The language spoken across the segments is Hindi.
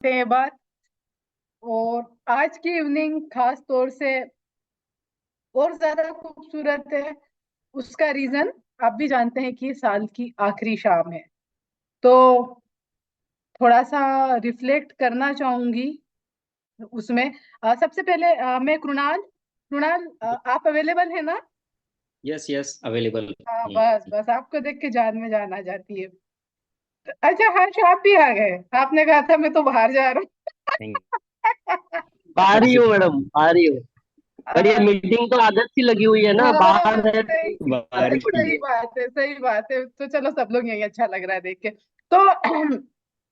हैं बात। और आज की इवनिंग खास तौर से और ज्यादा खूबसूरत है। उसका रीजन आप भी जानते हैं कि ये साल की आखिरी शाम है। तो थोड़ा सा रिफ्लेक्ट करना चाहूंगी उसमें। सबसे पहले मैं कृणाल कृणाल, आप अवेलेबल है ना? Yes yes available. हाँ, बस बस आपको देख के जान में जान आ जाती है। अच्छा हर्ष, आप भी आ गए। आपने कहा था मैं तो बाहर जा रहा आ रही हूँ। हो मैडम, आ रही हो। पर ये मीटिंग तो आदत सी लगी हुई है ना, हाँ, बाहर है सही बाहर ही सही पड़ी बात है, सही बात है। तो चलो, सब लोग यही, अच्छा लग रहा है देख के। तो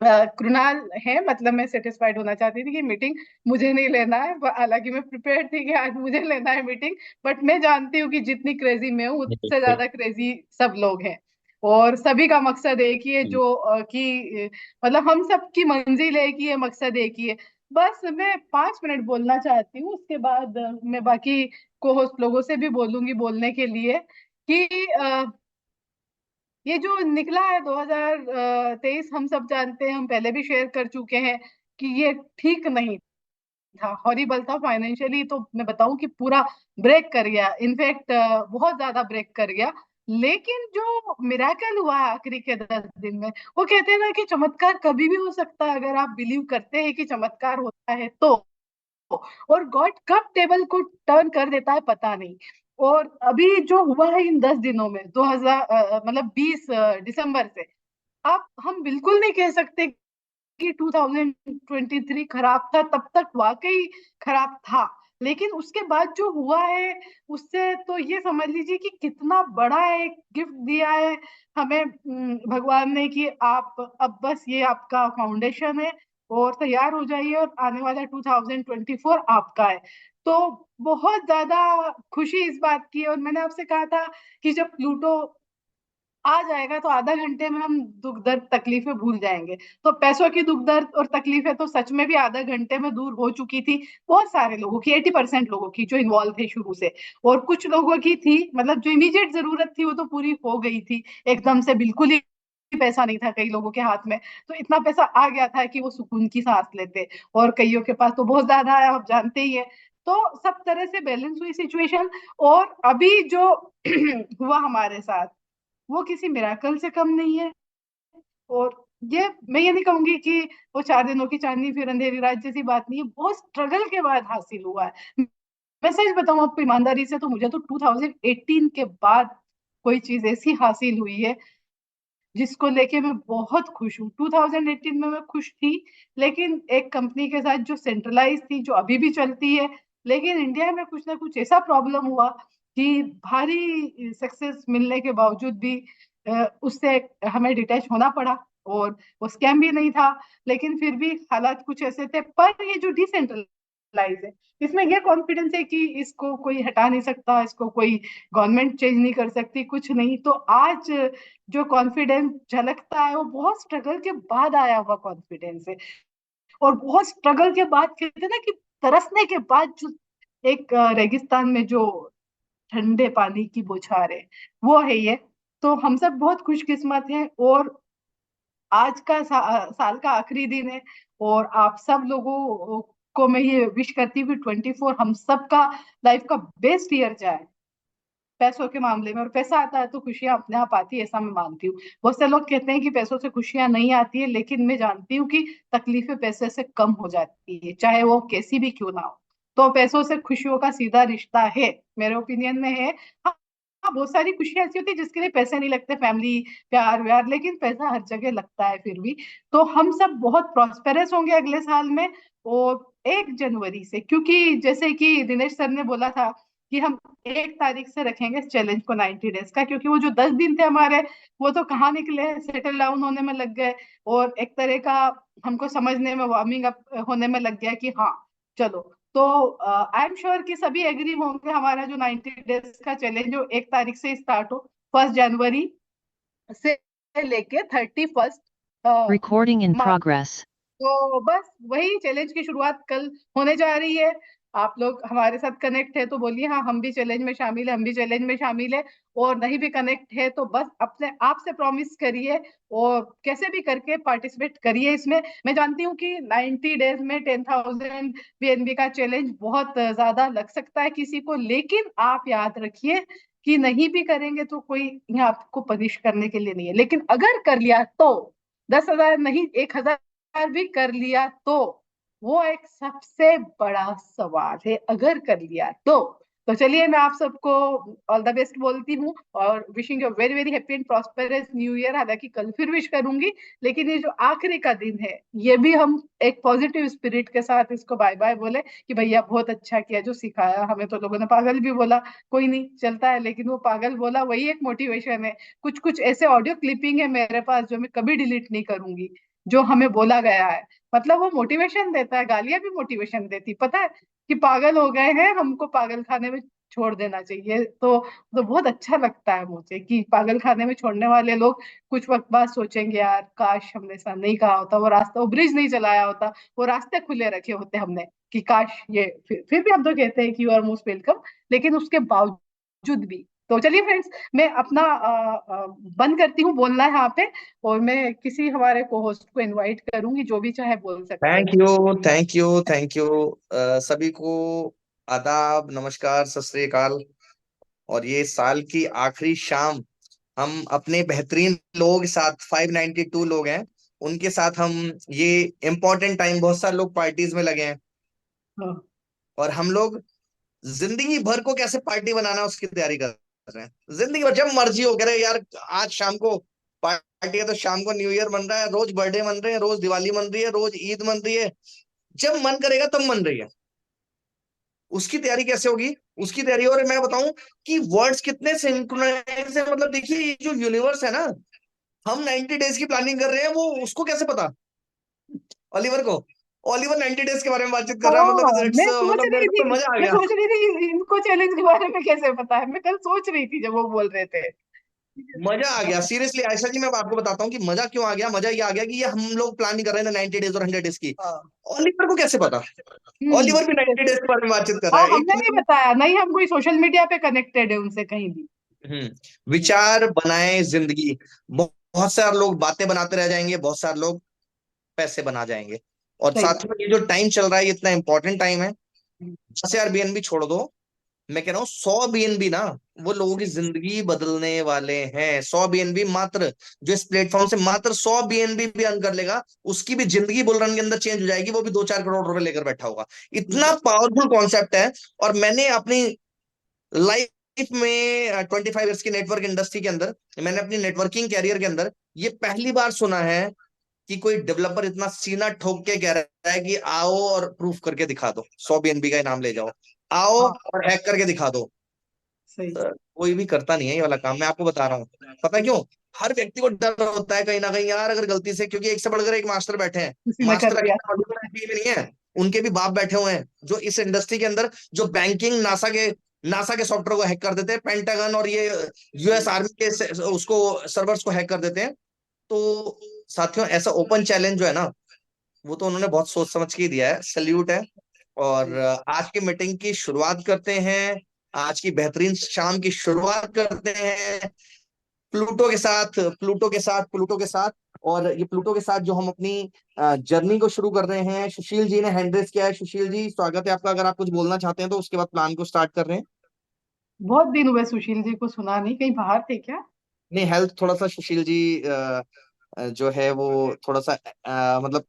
कृणाल है, मतलब मैं सेटिस्फाइड होना चाहती थी कि मीटिंग मुझे नहीं लेना है। हालांकि मैं प्रिपेयर थी कि आज मुझे लेना है मीटिंग। बट मैं जानती हूँ कि जितनी क्रेजी मैं हूँ है। उससे ज्यादा क्रेजी सब लोग हैं। और सभी का मकसद एक ही है, बिल्कुल। जो मतलब हम सब की मंजिल एक ही है, मकसद एक ही है। बस मैं 5 मिनट बोलना चाहती हूँ, उसके बाद मैं बाकी को होस्ट लोगों से भी बोलूंगी बोलने के लिए कि ये जो निकला है 2023, हम सब जानते हैं, हम पहले भी शेयर कर चुके हैं कि ये ठीक नहीं था, हॉरिबल था फाइनेंशियली। तो मैं बताऊं कि पूरा ब्रेक कर गया, इनफैक्ट बहुत ज्यादा ब्रेक कर गया। लेकिन जो मिराकल हुआ आखिरी के 10 दिन में, वो कहते हैं ना कि चमत्कार कभी भी हो सकता है अगर आप बिलीव करते हैं कि चमत्कार होता है तो। और गॉड कब टेबल को टर्न कर देता है पता नहीं। और अभी जो हुआ है इन 10 दिनों में, 2000 मतलब 20 दिसंबर से, आप हम बिल्कुल नहीं कह सकते कि 2023 खराब था। तब तक वाकई खराब था, लेकिन उसके बाद जो हुआ है उससे तो ये समझ लीजिए कि कितना बड़ा एक गिफ्ट दिया है हमें भगवान ने, कि आप अब बस ये आपका फाउंडेशन है और तैयार हो जाइए, और आने वाला 2024 आपका है। तो बहुत ज्यादा खुशी इस बात की है। और मैंने आपसे कहा था कि जब प्लूटो आ जाएगा तो आधा घंटे में हम दुख दर्द तकलीफें भूल जाएंगे। तो पैसों की दुख दर्द और तकलीफें तो सच में भी आधा घंटे में दूर हो चुकी थी। बहुत सारे लोगों की, 80% लोगों की जो इन्वॉल्व थे शुरू से। और कुछ लोगों की थी, मतलब जो इमीडिएट जरूरत थी वो तो पूरी हो गई थी एकदम से। बिल्कुल ही पैसा नहीं था कई लोगों के हाथ में, तो इतना पैसा आ गया था कि वो सुकून की सांस लेते। और कईयों के पास तो बहुत ज्यादा है, आप जानते ही है। तो सब तरह से बैलेंस हुई सिचुएशन। और अभी जो हुआ हमारे साथ, वो किसी मिराकल से कम नहीं है। और ये मैं ये नहीं कहूंगी कि वो 4 दिनों की चांदनी फिर अंधेरी रात जैसी बात नहीं है, बहुत स्ट्रगल के बाद हासिल हुआ है। मैं सच बताऊं आपको ईमानदारी से, तो मुझे तो 2018 के बाद कोई चीज ऐसी हासिल हुई है जिसको लेके मैं बहुत खुश हूँ। 2018 में मैं खुश थी, लेकिन एक कंपनी के साथ जो सेंट्रलाइज थी, जो अभी भी चलती है। लेकिन इंडिया में कुछ ना कुछ ऐसा प्रॉब्लम हुआ कि भारी सक्सेस मिलने के बावजूद भी उससे हमें डिटैच होना पड़ा। और वो स्कैम भी नहीं था, लेकिन फिर भी हालात कुछ ऐसे थे। पर ये जो डिसेंट्रलाइज है, इसमें यह कॉन्फिडेंस है कि इसको कोई हटा नहीं सकता, इसको कोई गवर्नमेंट चेंज नहीं कर सकती, कुछ नहीं। तो आज जो कॉन्फिडेंस झलकता है वो बहुत स्ट्रगल के बाद आया हुआ कॉन्फिडेंस है। और बहुत स्ट्रगल के बाद, कहते हैं ना कि तरसने के बाद जो एक रेगिस्तान में जो ठंडे पानी की बौछार है, वो है ये। तो हम सब बहुत खुशकिस्मत हैं। और आज का साल का आखिरी दिन है। और आप सब लोगों को मैं ये विश करती हूँ कि 24 हम सब का लाइफ का बेस्ट ईयर जाए पैसों के मामले में। और पैसा आता है तो खुशियां अपने आप आती है, ऐसा मैं मानती हूँ। बहुत से लोग कहते हैं कि पैसों से खुशियां नहीं आती है, लेकिन मैं जानती हूँ कि तकलीफें पैसे से कम हो जाती है, चाहे वो कैसी भी क्यों ना हो। तो पैसों से खुशियों का सीधा रिश्ता है, मेरे ओपिनियन में है। हाँ, हाँ, बहुत सारी खुशियां ऐसी होती है जिसके लिए पैसे नहीं लगते, फैमिली, प्यार व्यार, लेकिन पैसा हर जगह लगता है फिर भी। तो हम सब बहुत प्रॉस्पेरस होंगे अगले साल में। और 1 जनवरी से, क्योंकि जैसे कि दिनेश सर ने बोला था कि हम 1 तारीख से रखेंगे इस चैलेंज को, 90 डेज का, क्योंकि वो जो 10 दिन थे हमारे, वो तो कहाँ निकले, सेटल डाउन होने में लग गए। और एक तरह का हमको समझने में, वार्मिंग अप होने में लग गया कि हाँ चलो। तो आई एम श्योर कि सभी एग्री होंगे, हमारा जो 90 डेज का चैलेंज जो 1 तारीख से स्टार्ट हो, 1 जनवरी से लेके 31 Recording in मार्च। progress. तो बस वही चैलेंज की शुरुआत कल होने जा रही है। आप लोग हमारे साथ कनेक्ट है तो बोलिए हाँ हम भी चैलेंज में शामिल है, हम भी चैलेंज में शामिल है। और नहीं भी कनेक्ट है तो बस अपने आप से प्रॉमिस करिए और कैसे भी करके पार्टिसिपेट करिए इसमें। मैं जानती हूँ कि 90 डेज में 10,000 पीएनबी का चैलेंज बहुत ज्यादा लग सकता है किसी को, लेकिन आप याद रखिए कि नहीं भी करेंगे तो कोई यहाँ आपको पनिश करने के लिए नहीं है, लेकिन अगर कर लिया तो 10,000 नहीं 1,000 भी कर लिया तो वो एक सबसे बड़ा सवाल है, अगर कर लिया तो चलिए मैं आप सबको ऑल द बेस्ट बोलती हूँ और wishing you very very happy and prosperous new year. हालांकि कल फिर विश करूंगी, लेकिन ये जो आखिरी का दिन है ये भी हम एक पॉजिटिव स्पिरिट के साथ इसको बाय बाय बोले कि भैया बहुत अच्छा किया जो सिखाया हमें। तो लोगों ने पागल भी बोला, कोई नहीं चलता है, लेकिन वो पागल बोला वही एक मोटिवेशन है। कुछ कुछ ऐसे ऑडियो क्लिपिंग है मेरे पास जो मैं कभी डिलीट नहीं करूंगी, जो हमें बोला गया है। मतलब वो मोटिवेशन देता है, गालियां भी मोटिवेशन देती, पता है कि पागल हो गए हैं हमको पागल खाने में छोड़ देना चाहिए। तो बहुत अच्छा लगता है मुझे कि पागल खाने में छोड़ने वाले लोग कुछ वक्त बाद सोचेंगे यार काश हमने ऐसा नहीं कहा होता, वो रास्ता वो ब्रिज नहीं चलाया होता, वो रास्ते खुले रखे होते हमने कि काश ये फिर भी हम तो कहते हैं कि यू आर मोस्ट वेलकम, लेकिन उसके बावजूद भी। तो चलिए फ्रेंड्स, मैं अपना बंद करती हूँ बोलना है यहाँ पे, और मैं किसी हमारे को होस्ट को इनवाइट करूंगी, जो भी चाहे बोल सकते थैंक हैं। You, thank you, thank you. सभी को आदाब, नमस्कार, सत श्री अकाल। और ये साल की आखिरी शाम हम अपने बेहतरीन लोग साथ 592 लोग हैं, उनके साथ हम ये इम्पोर्टेंट टाइम, बहुत सारे लोग पार्टीज में लगे हैं हाँ और हम लोग जिंदगी भर को कैसे पार्टी बनाना उसकी तैयारी कर रहे हैं। जिंदगी भर जब मर्जी हो, कह रहे यार आज शाम को पार्टी है तो शाम को न्यू ईयर मन रहा है, रोज बर्थडे मन रहे हैं, रोज दिवाली मन रही है, रोज ईद मन रही है, जब मन करेगा तब मन रही है। उसकी तैयारी कैसे होगी, उसकी तैयारी। और मैं बताऊं कि वर्ड्स कितने सिंक्रोनाइज है, मतलब देखिए ये जो यूनिवर्स है ना, हम 90 डेज की प्लानिंग कर रहे हैं, वो उसको कैसे पता, ओलिवर को। ओलिवर 90 डेज के बारे में बातचीत कर रहा है, मतलब मैं सोच मतलब मेरे रही को तो थी, मजा आ मैं गया। सोच रही थी कि इनको चैलेंज के बारे में कैसे पता है, मैं कल सोच रही थी जब वो बोल रहे थे। मजा आ गया सीरियसली आयशा जी, मैं आपको बताता हूँ कि मजा क्यों आ गया। मजा ये आ गया कि ये हम लोग प्लानिंग कर रहे हैं 90 डेज और 100 डेज की, हाँ। ओलिवर को कैसे पता। ओलिवर भी 90 डेज के बारे में बातचीत कर रहा हाँ है, एक हमने नहीं मतलब। बताया, नहीं हम कोई सोशल मीडिया पे कनेक्टेड है उनसे कहीं भी। विचार बनाए जिंदगी। बहुत सारे लोग बातें बनाते रह जाएंगे, बहुत सारे लोग पैसे बना जाएंगे। और सही साथ बात। में ये जो टाइम चल रहा है, ये इतना इंपॉर्टेंट टाइम है। 10,000 बीएनबी छोड़ दो, मैं कह रहा हूँ 100 बीएनबी ना, वो लोगों की जिंदगी बदलने वाले हैं। 100 बीएनबी मात्र, जो इस प्लेटफॉर्म से मात्र 100 बीएनबी भी अर्न कर लेगा, उसकी भी जिंदगी बुल रन के अंदर चेंज हो जाएगी, वो भी 2-4 करोड़ रुपए लेकर बैठा होगा। इतना पावरफुल कॉन्सेप्ट है। और मैंने अपनी लाइफ में 25 ईयर्स की नेटवर्क इंडस्ट्री के अंदर, मैंने अपनी नेटवर्किंग कैरियर के अंदर ये पहली बार सुना है कि कोई डेवलपर इतना सीना ठोक के कह रहा है कि आओ और प्रूफ करके दिखा दो, 100 बीएनबी का इनाम ले जाओ, आओ हाँ और हैक करके दिखा दो। सही। कोई भी करता नहीं है ये वाला काम, मैं आपको बता रहा हूँ। पता है क्यों? हर व्यक्ति को डर होता है कहीं ना कहीं यार, अगर गलती से, क्योंकि एक से बढ़कर एक मास्टर बैठे हैं। किसी ने कर मास्टर दिया। अकेले में नहीं है, उनके भी बाप बैठे हुए हैं जो इस इंडस्ट्री के अंदर, जो बैंकिंग, नासा के सॉफ्टवेयर को हैक कर देते हैं, पेंटागन और ये यूएस आर्मी के उसको सर्वर्स को हैक कर देते हैं। तो साथियों, ऐसा ओपन चैलेंज जो है ना, वो तो उन्होंने बहुत सोच समझ के ही दिया है, सल्यूट है। और आज की मीटिंग की शुरुआत करते हैं, आज की बेहतरीन शाम की शुरुआत करते हैं प्लूटो के साथ, प्लूटो के साथ। और ये प्लूटो के साथ जो हम अपनी जर्नी को शुरू कर रहे हैं, सुशील जी ने हैंड रेस किया है। सुशील जी, स्वागत है आपका। अगर आप कुछ बोलना चाहते हैं तो उसके बाद प्लान को स्टार्ट कर रहे हैं। बहुत दिन हुए सुशील जी को सुना नहीं, कहीं बाहर थे क्या? नहीं, हेल्थ थोड़ा सा सुशील जी जो है वो थोड़ा सा मतलब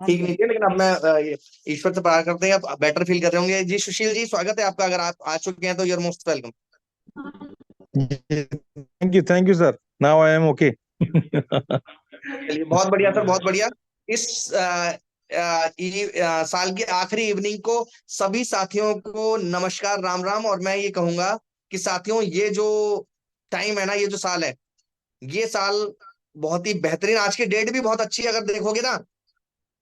ठीक नहीं है, लेकिन अब मैं ये ईश्वर से प्रार्थना करते हैं आप बेटर फील कर रहे होंगे। जी सुशील जी, स्वागत है आपका। अगर आप आ चुके हैं तो you're most welcome. Thank you, sir. Now I am okay. चलिए, बहुत बढ़िया सर, बहुत बढ़िया। इस साल की आखिरी इवनिंग को सभी साथियों को नमस्कार, राम राम। और मैं ये कहूंगा कि साथियों, ये जो टाइम है ना, ये जो साल है, ये साल बहुत ही बेहतरीन। आज की डेट भी बहुत अच्छी है, अगर देखोगे ना,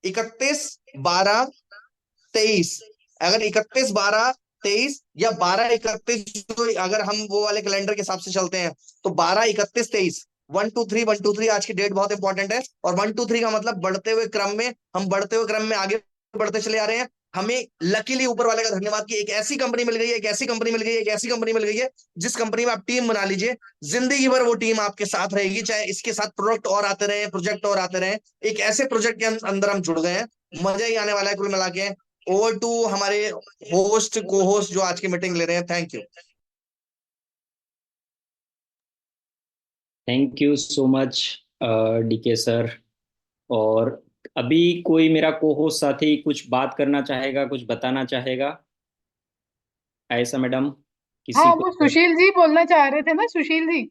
31/12/23। अगर 31/12/23 या 12/31, जो अगर हम वो वाले कैलेंडर के हिसाब से चलते हैं, तो 12/31/23, 1 2 3, 1 2 3 आज की डेट बहुत इंपॉर्टेंट है। और 1 2 3 का मतलब बढ़ते हुए क्रम में, हम बढ़ते हुए क्रम में आगे बढ़ते चले आ रहे हैं। हमें लकीली ऊपर वाले का धन्यवाद कि एक ऐसी कंपनी मिल गई है, एक ऐसी कंपनी मिल गई है, एक ऐसी कंपनी मिल गई है जिस कंपनी में आप टीम बना लीजिए, जिंदगी भर वो टीम आपके साथ रहेगी, चाहे इसके साथ प्रोडक्ट और आते रहे, प्रोजेक्ट और आते रहे। एक ऐसे प्रोजेक्ट के अंदर हम जुड़ गए हैं, मजा ही आने वाला है कुल मिला के। ओवर टू हमारे होस्ट को होस्ट जो आज की मीटिंग ले रहे हैं। Thank you. Thank you so much DK sir. और अभी कोई मेरा को होस्ट साथी कुछ बात करना चाहेगा, कुछ बताना चाहेगा? ऐसा मैडम किसी हाँ, को? वो सुशील जी बोलना चाह रहे थे ना, सुशील जी।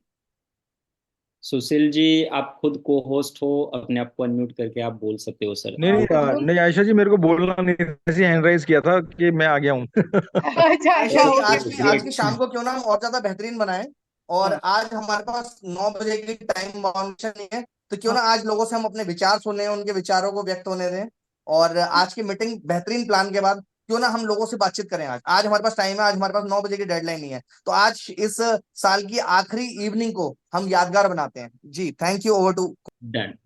सुशील जी, आप खुद को होस्ट हो, अपने आप को अनम्यूट करके आप बोल सकते हो सर। नहीं हाँ, नहीं कुछ बोल। नहीं, आयशा जी मेरे को बोलना नहीं था, ऐसे हैंड राइज किया था कि मैं आ गया हूँ। अच्छा आयशा अच्छा, जी, ओके। आज की ग्रेट। शाम को क्यों ना हम और ज्यादा बेहतरीन बनाएं। और हाँ आज हमारे पास 9 बजे की टाइम बाउंडेशन नहीं है, तो क्यों हाँ ना आज लोगों से हम अपने विचार सुने, उनके विचारों को व्यक्त होने दें। और आज की मीटिंग बेहतरीन प्लान के बाद क्यों ना हम लोगों से बातचीत करें। आज आज हमारे पास टाइम है, आज हमारे पास 9 बजे की डेडलाइन नहीं है, तो आज इस साल की आखिरी इवनिंग को हम यादगार बनाते हैं। जी thank you. Over to. Done.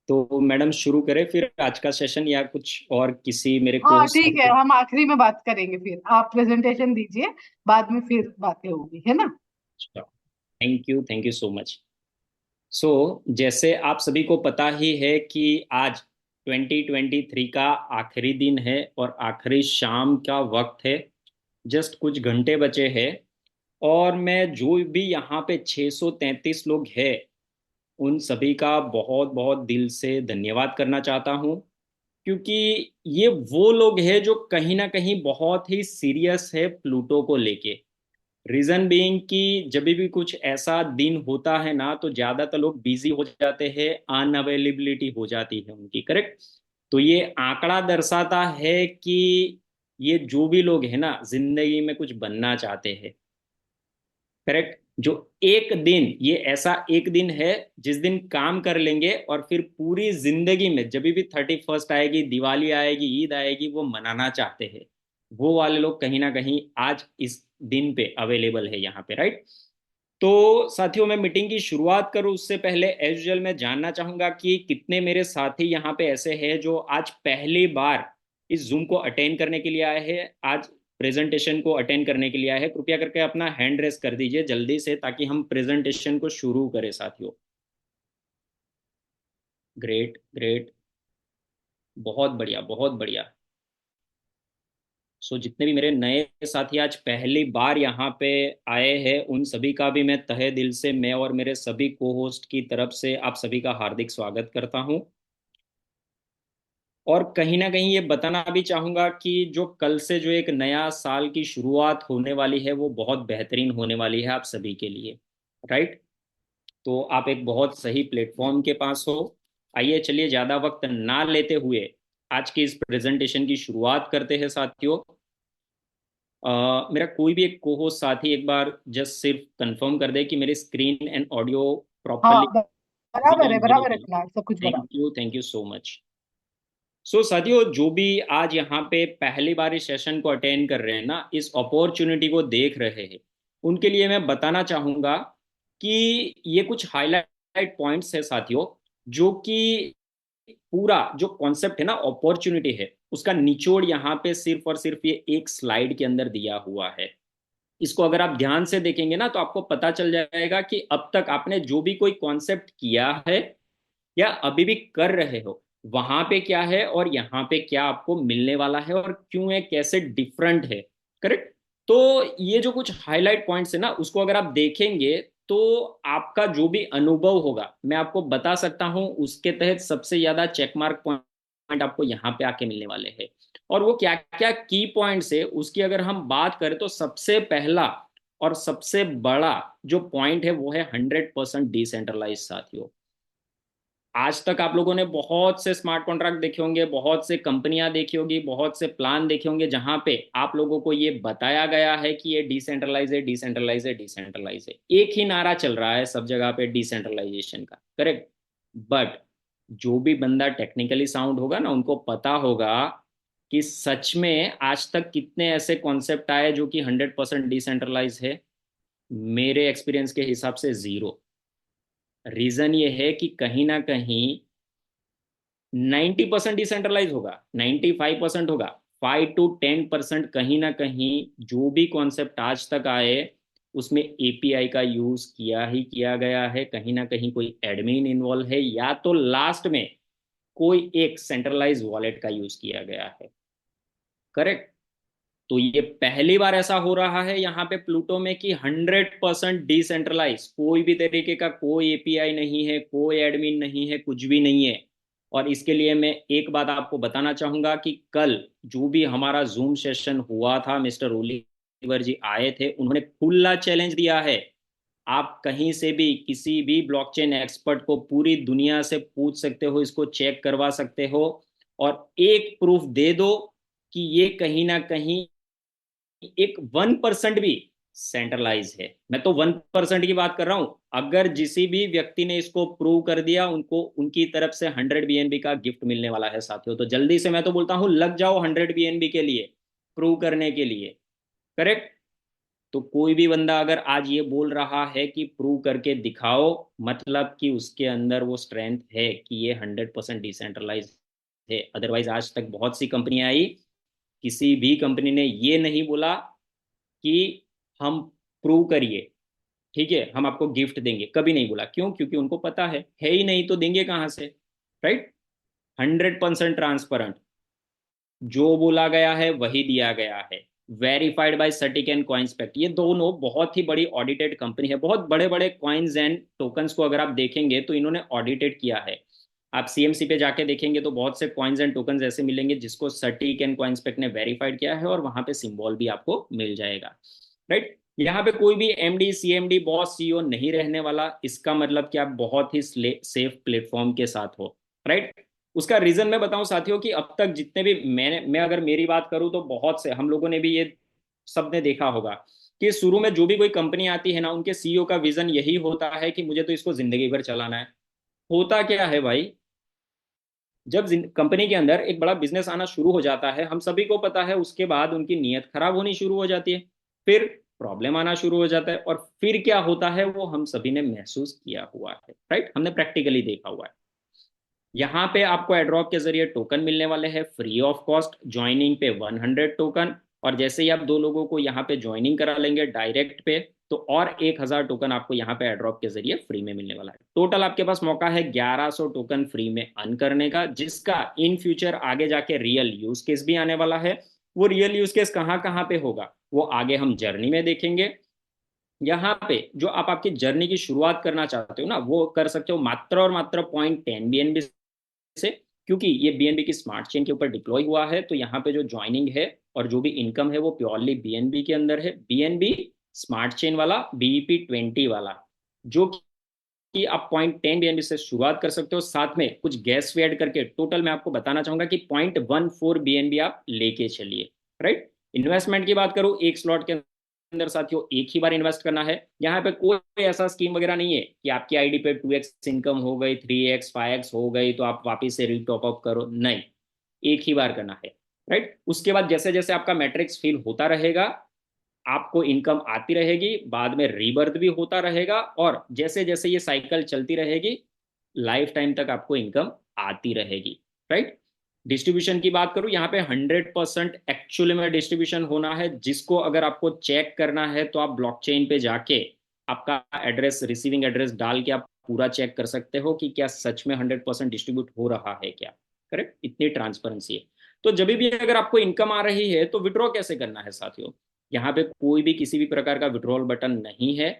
तो मैडम शुरू करें फिर आज का सेशन, या कुछ और किसी मेरे को हाँ, होस्ट ठीक है, साथी? हम आखिरी में बात करेंगे, फिर आप प्रेजेंटेशन दीजिए, बाद में फिर बातें होगी, है ना। Thank you so much. So जैसे आप सभी को पता ही है कि आज 2023 का आखिरी दिन है और आखिरी शाम का वक्त है। जस्ट कुछ घंटे बचे हैं। और मैं जो भी यहाँ पे 633 लोग हैं, उन सभी का बहुत बहुत दिल से धन्यवाद करना चाहता हूँ। क्योंकि ये वो लोग हैं जो कहीं ना कहीं बहुत ही सीरियस है प्लूटो को लेके। रीजन बीइंग कि जब भी कुछ ऐसा दिन होता है ना, तो ज्यादातर लोग बिजी हो जाते हैं, अनअवेलेबिलिटी हो जाती है उनकी, करेक्ट। तो ये आंकड़ा दर्शाता है कि ये जो भी लोग हैं ना, जिंदगी में कुछ बनना चाहते हैं, करेक्ट। जो एक दिन, ये ऐसा एक दिन है जिस दिन काम कर लेंगे और फिर पूरी जिंदगी में जब भी 31st आएगी, दिवाली आएगी, ईद आएगी, वो मनाना चाहते हैं, वो वाले लोग कहीं ना कहीं आज इस दिन पे अवेलेबल है यहाँ पे, राइट। तो साथियों, मैं मीटिंग की शुरुआत करूं उससे पहले एज यूजुअल मैं जानना चाहूंगा कि कितने मेरे साथी यहाँ पे ऐसे हैं जो आज पहली बार इस जूम को अटेंड करने के लिए आए हैं, आज प्रेजेंटेशन को अटेंड करने के लिए आए हैं। कृपया करके अपना हैंड रेस कर दीजिए जल्दी से, ताकि हम प्रेजेंटेशन को शुरू करें साथियों। ग्रेट ग्रेट, बहुत बढ़िया बहुत बढ़िया। सो जितने भी मेरे नए साथी आज पहली बार यहाँ पे आए हैं, उन सभी का भी मैं तहे दिल से, मैं और मेरे सभी को होस्ट की तरफ से आप सभी का हार्दिक स्वागत करता हूँ। और कहीं ना कहीं ये बताना भी चाहूँगा कि जो कल से जो एक नया साल की शुरुआत होने वाली है, वो बहुत बेहतरीन होने वाली है आप सभी के लिए, राइट। तो आप एक बहुत सही प्लेटफॉर्म के पास हो। आइए चलिए, ज़्यादा वक्त ना लेते हुए आज की इस प्रेजेंटेशन की शुरुआत करते हैं साथियों। मेरा कोई भी एक को होस्ट साथी एक बार जस्ट सिर्फ कंफर्म कर दे कि मेरी स्क्रीन एंड ऑडियो हाँ, प्रॉपरली विजिबल मिल बराबर है रही है। फिलहाल, सब कुछ बराबर। Thank you so much. So साथियों, जो भी आज यहाँ पे पहली बार इस सेशन को अटेंड कर रहे हैं ना, इस अपॉर्चुनिटी को देख रहे हैं, उनके लिए मैं बताना चाहूँगा कि ये कुछ हाईलाइट पॉइंट्स है साथियों, जो कि पूरा जो कॉन्सेप्ट है ना, अपॉर्चुनिटी है, उसका निचोड़ यहाँ पे सिर्फ और सिर्फ ये एक स्लाइड के अंदर दिया हुआ है। इसको अगर आप ध्यान से देखेंगे ना, तो आपको पता चल जाएगा कि अब तक आपने जो भी कोई कॉन्सेप्ट किया है या अभी भी कर रहे हो, वहां पे क्या है और यहाँ पे क्या आपको मिलने वाला है, और क्यों है, कैसे डिफरेंट है, करेक्ट। तो ये जो कुछ हाईलाइट पॉइंट्स है ना, उसको अगर आप देखेंगे, तो आपका जो भी अनुभव होगा, मैं आपको बता सकता हूं, उसके तहत सबसे ज्यादा चेकमार्क पॉइंट आपको यहाँ पे आके मिलने वाले हैं। और वो क्या क्या की पॉइंट्स है, उसकी अगर हम बात करें, तो सबसे पहला और सबसे बड़ा जो पॉइंट है, वो है 100% डिसेंट्रलाइज साथियों। आज तक आप लोगों ने बहुत से स्मार्ट कॉन्ट्रैक्ट देखे होंगे, बहुत से कंपनियां देखी होगी, बहुत से प्लान देखे होंगे, जहां पे आप लोगों को ये बताया गया है कि ये डिसेंट्रलाइज है, डिसेंट्रलाइज है, डिसेंट्रलाइज है। एक ही नारा चल रहा है सब जगह पे डिसेंट्रलाइजेशन का, करेक्ट। बट जो भी बंदा टेक्निकली साउंड होगा ना, उनको पता होगा कि सच में आज तक कितने ऐसे कॉन्सेप्ट आए जो कि 100% डिसेंट्रलाइज है। मेरे एक्सपीरियंस के हिसाब से जीरो। रीजन ये है कि कहीं ना कहीं 90% डिसेंट्रलाइज होगा, 95% होगा, 5 to 10% कहीं ना कहीं जो भी कॉन्सेप्ट आज तक आए उसमें एपीआई का यूज किया ही किया गया है, कहीं ना कहीं कोई एडमिन इन्वॉल्व है, या तो लास्ट में कोई एक सेंट्रलाइज वॉलेट का यूज किया गया है। करेक्ट। तो ये पहली बार ऐसा हो रहा है यहाँ पे प्लूटो में कि 100% डिसेंट्रलाइज, कोई भी तरीके का कोई एपीआई नहीं है, कोई एडमिन नहीं है, कुछ भी नहीं है। और इसके लिए मैं एक बात आपको बताना चाहूंगा कि कल जो भी हमारा जूम सेशन हुआ था, मिस्टर ओलिवर जी आए थे, उन्होंने खुला चैलेंज दिया है। आप कहीं से भी किसी भी ब्लॉकचेन एक्सपर्ट को पूरी दुनिया से पूछ सकते हो, इसको चेक करवा सकते हो, और एक प्रूफ दे दो कि ये कहीं ना कहीं एक 1% भी सेंट्रलाइज है। मैं तो 1% की बात कर रहा हूं। अगर जिसी भी व्यक्ति ने इसको प्रूव कर दिया, उनको उनकी तरफ से 100 BNB का गिफ्ट मिलने वाला है साथियों। तो जल्दी से मैं तो बोलता हूं लग जाओ 100 BNB के लिए, प्रूव करने के लिए। करेक्ट। तो कोई भी बंदा अगर आज ये बोल रहा है कि प्रूव करके दिखाओ, मतलब कि उसके अंदर वो स्ट्रेंथ है कि ये 100% डिसेंट्रलाइज है। अदरवाइज आज तक बहुत सी कंपनियां आई, किसी भी कंपनी ने ये नहीं बोला कि हम प्रूव करिए, ठीक है, हम आपको गिफ्ट देंगे, कभी नहीं बोला। क्यों? क्योंकि उनको पता है ही नहीं, तो देंगे कहां से। राइट। 100% ट्रांसपेरेंट, जो बोला गया है वही दिया गया है। वेरीफाइड बाय सर्टिक एंड कॉइंसपेक्ट, ये दोनों बहुत ही बड़ी ऑडिटेड कंपनी है। बहुत बड़े बड़े कॉइन्स एंड टोकन्स को अगर आप देखेंगे तो इन्होंने ऑडिटेड किया है। आप सीएमसी पे जाके देखेंगे तो बहुत से कॉइन्स एंड टोकन्स ऐसे मिलेंगे जिसको सर्टिक एंड कॉइंसपेक्ट ने वेरीफाइड किया है, और वहां पे सिंबल भी आपको मिल जाएगा। राइट। यहाँ पे कोई भी एमडी सीएमडी बॉस सीईओ नहीं रहने वाला, इसका मतलब कि आप बहुत ही सेफ प्लेटफॉर्म के साथ हो। राइट। उसका रीजन मैं बताऊं साथियों कि अब तक जितने भी मैं अगर मेरी बात करूं तो बहुत से हम लोगों ने भी ये सबने देखा होगा कि शुरू में जो भी कोई कंपनी आती है ना, उनके सीईओ का विजन यही होता है कि मुझे तो इसको जिंदगी भर चलाना है। होता क्या है भाई, जब कंपनी के अंदर एक बड़ा बिजनेस आना शुरू हो जाता है, हम सभी को पता है, उसके बाद उनकी नीयत खराब होनी शुरू हो जाती है, फिर प्रॉब्लम आना शुरू हो जाता है, और फिर क्या होता है वो हम सभी ने महसूस किया हुआ है। राइट। हमने प्रैक्टिकली देखा हुआ है। यहाँ पे आपको एड्रॉप के जरिए टोकन मिलने वाले हैं फ्री ऑफ कॉस्ट, ज्वाइनिंग पे 100 टोकन, और जैसे ही आप दो लोगों को यहाँ पे ज्वाइनिंग करा लेंगे डायरेक्ट पे, तो और 1000 टोकन आपको यहाँ पे एड्रॉप के जरिए फ्री में मिलने वाला है। टोटल आपके पास मौका है 1100 टोकन फ्री में अर्न करने का, जिसका इन फ्यूचर आगे जाके रियल यूज केस भी आने वाला है। वो रियल यूज केस कहाँ कहाँ पे होगा वो आगे हम जर्नी में देखेंगे। यहाँ पे जो आप आपकी जर्नी की शुरुआत करना चाहते हो ना, वो कर सकते हो मात्र और मात्र 0.10 BNB से, क्योंकि ये बीएनबी की स्मार्ट चेन के ऊपर डिप्लॉय हुआ है। तो यहाँ पे जो ज्वाइनिंग है और जो भी इनकम है वो प्योरली बीएनबी के अंदर है, बीएनबी स्मार्ट चेन वाला, BEP20 वाला, जो कि आप 0.10 BNB से शुरुआत कर सकते हो। साथ में कुछ गैस फी ऐड करके टोटल मैं आपको बताना चाहूंगा कि 0.14 BNB आप लेके चलिए। राइट। इन्वेस्टमेंट की बात करूं, एक स्लॉट के अंदर साथियों एक ही बार इन्वेस्ट करना है। यहाँ पे कोई ऐसा स्कीम वगैरह नहीं है कि आपकी आईडी पे 2x इनकम हो गई, 3x 5x हो गई तो आप वापिस से रीटॉप अप करो, नहीं, एक ही बार करना है। राइट। उसके बाद जैसे जैसे आपका मैट्रिक्स फिल होता रहेगा, आपको इनकम आती रहेगी, बाद में रीबर्थ भी होता रहेगा, और जैसे जैसे ये साइकिल चलती रहेगी लाइफ टाइम तक आपको इनकम आती रहेगी। राइट। डिस्ट्रीब्यूशन की बात करूं, यहाँ पे 100% एक्चुअली में डिस्ट्रीब्यूशन होना है, जिसको अगर आपको चेक करना है तो आप ब्लॉकचेन पे जाके आपका एड्रेस, रिसीविंग एड्रेस डाल के आप पूरा चेक कर सकते हो कि क्या सच में 100% डिस्ट्रीब्यूट हो रहा है क्या। करेक्ट। इतनी ट्रांसपेरेंसी है। तो जब भी अगर आपको इनकम आ रही है तो विड्रॉ कैसे करना है साथियों, यहाँ पे कोई भी किसी भी प्रकार का विड्रॉल बटन नहीं है,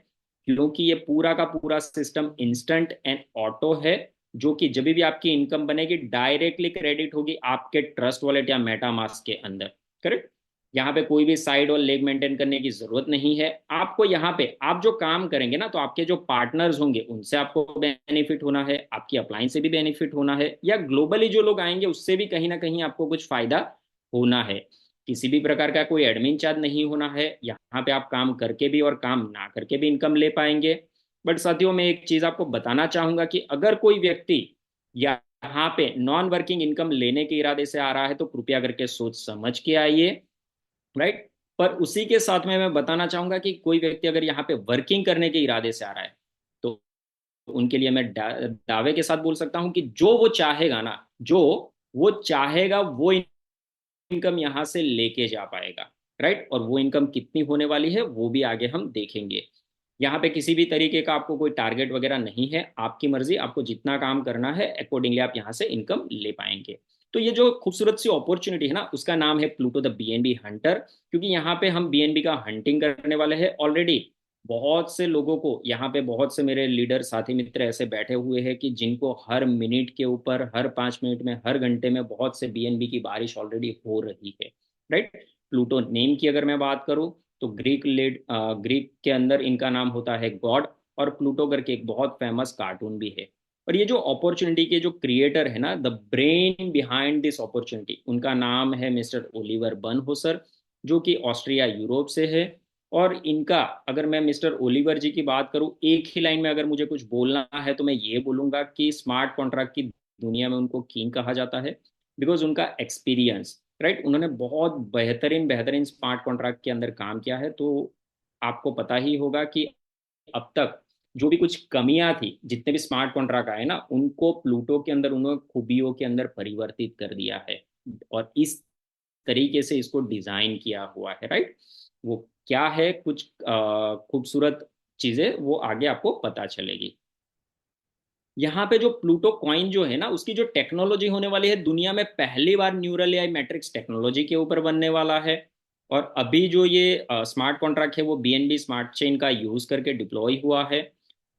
क्योंकि ये पूरा का पूरा सिस्टम इंस्टेंट एंड ऑटो है, जो कि जब भी आपकी इनकम बनेगी डायरेक्टली क्रेडिट होगी आपके ट्रस्ट वॉलेट या मेटामास्क के अंदर। करेक्ट। यहाँ पे कोई भी साइड और लेग मेंटेन करने की जरूरत नहीं है आपको। यहाँ पे आप जो काम करेंगे ना, तो आपके जो पार्टनर्स होंगे उनसे आपको बेनिफिट होना है, आपकी अपलाइन से भी बेनिफिट होना है, या ग्लोबली जो लोग आएंगे उससे भी कहीं ना कहीं आपको कुछ फायदा होना है। किसी भी प्रकार का कोई एडमिन चार्ज नहीं होना है। यहाँ पे आप काम करके भी और काम ना करके भी इनकम ले पाएंगे। बट साथियों मैं एक चीज आपको बताना चाहूंगा कि अगर कोई व्यक्ति यहाँ पे नॉन वर्किंग इनकम लेने के इरादे से आ रहा है तो कृपया करके सोच समझ के आइए। राइट। पर उसी के साथ में मैं बताना चाहूंगा कि कोई व्यक्ति अगर यहाँ पे वर्किंग करने के इरादे से आ रहा है तो उनके लिए मैं दावे के साथ बोल सकता हूं कि जो वो चाहेगा ना, जो वो चाहेगा वो इनकम यहाँ से लेके जा पाएगा, राइट। और वो इनकम कितनी होने वाली है वो भी आगे हम देखेंगे। यहाँ पे किसी भी तरीके का आपको कोई टारगेट वगैरह नहीं है, आपकी मर्जी, आपको जितना काम करना है अकॉर्डिंगली आप यहाँ से इनकम ले पाएंगे। तो ये जो खूबसूरत सी अपॉर्चुनिटी है ना, उसका नाम है प्लूटो द बीएनबी हंटर, क्योंकि यहाँ पे हम बीएनबी का हंटिंग करने वाले हैं। ऑलरेडी बहुत से लोगों को यहाँ पे, बहुत से मेरे लीडर साथी मित्र ऐसे बैठे हुए हैं कि जिनको हर मिनट के ऊपर, हर 5 मिनट में, हर घंटे में बहुत से बीएनबी की बारिश ऑलरेडी हो रही है, राइट। प्लूटो नेम की अगर मैं बात करूं तो ग्रीक के अंदर इनका नाम होता है गॉड, और प्लूटो करके एक बहुत फेमस कार्टून भी है। और ये जो अपॉर्चुनिटी के जो क्रिएटर है ना, the brain behind this opportunity, उनका नाम है मिस्टर ओलिवर बर्नहोसर, जो कि ऑस्ट्रिया यूरोप से है। और इनका अगर मैं मिस्टर ओलिवर जी की बात करूं, एक ही लाइन में अगर मुझे कुछ बोलना है तो मैं ये बोलूंगा कि स्मार्ट कॉन्ट्रैक्ट की दुनिया में उनको किंग कहा जाता है, बिकॉज उनका एक्सपीरियंस, राइट, उन्होंने बहुत बेहतरीन बेहतरीन स्मार्ट कॉन्ट्रैक्ट के अंदर काम किया है। तो आपको पता ही होगा कि अब तक जो भी कुछ कमियां थी, जितने भी स्मार्ट कॉन्ट्रैक्ट आए ना, उनको प्लूटो के अंदर उन्होंने खूबियों के अंदर परिवर्तित कर दिया है, और इस तरीके से इसको डिजाइन किया हुआ है, राइट। वो क्या है, कुछ खूबसूरत चीजें वो आगे आपको पता चलेगी। यहाँ पे जो प्लूटो कॉइन जो है ना, उसकी जो टेक्नोलॉजी होने वाली है, दुनिया में पहली बार न्यूरल एआई मैट्रिक्स टेक्नोलॉजी के ऊपर बनने वाला है। और अभी जो ये स्मार्ट कॉन्ट्रैक्ट है वो बीएनबी स्मार्ट चेन का यूज करके डिप्लॉय हुआ है।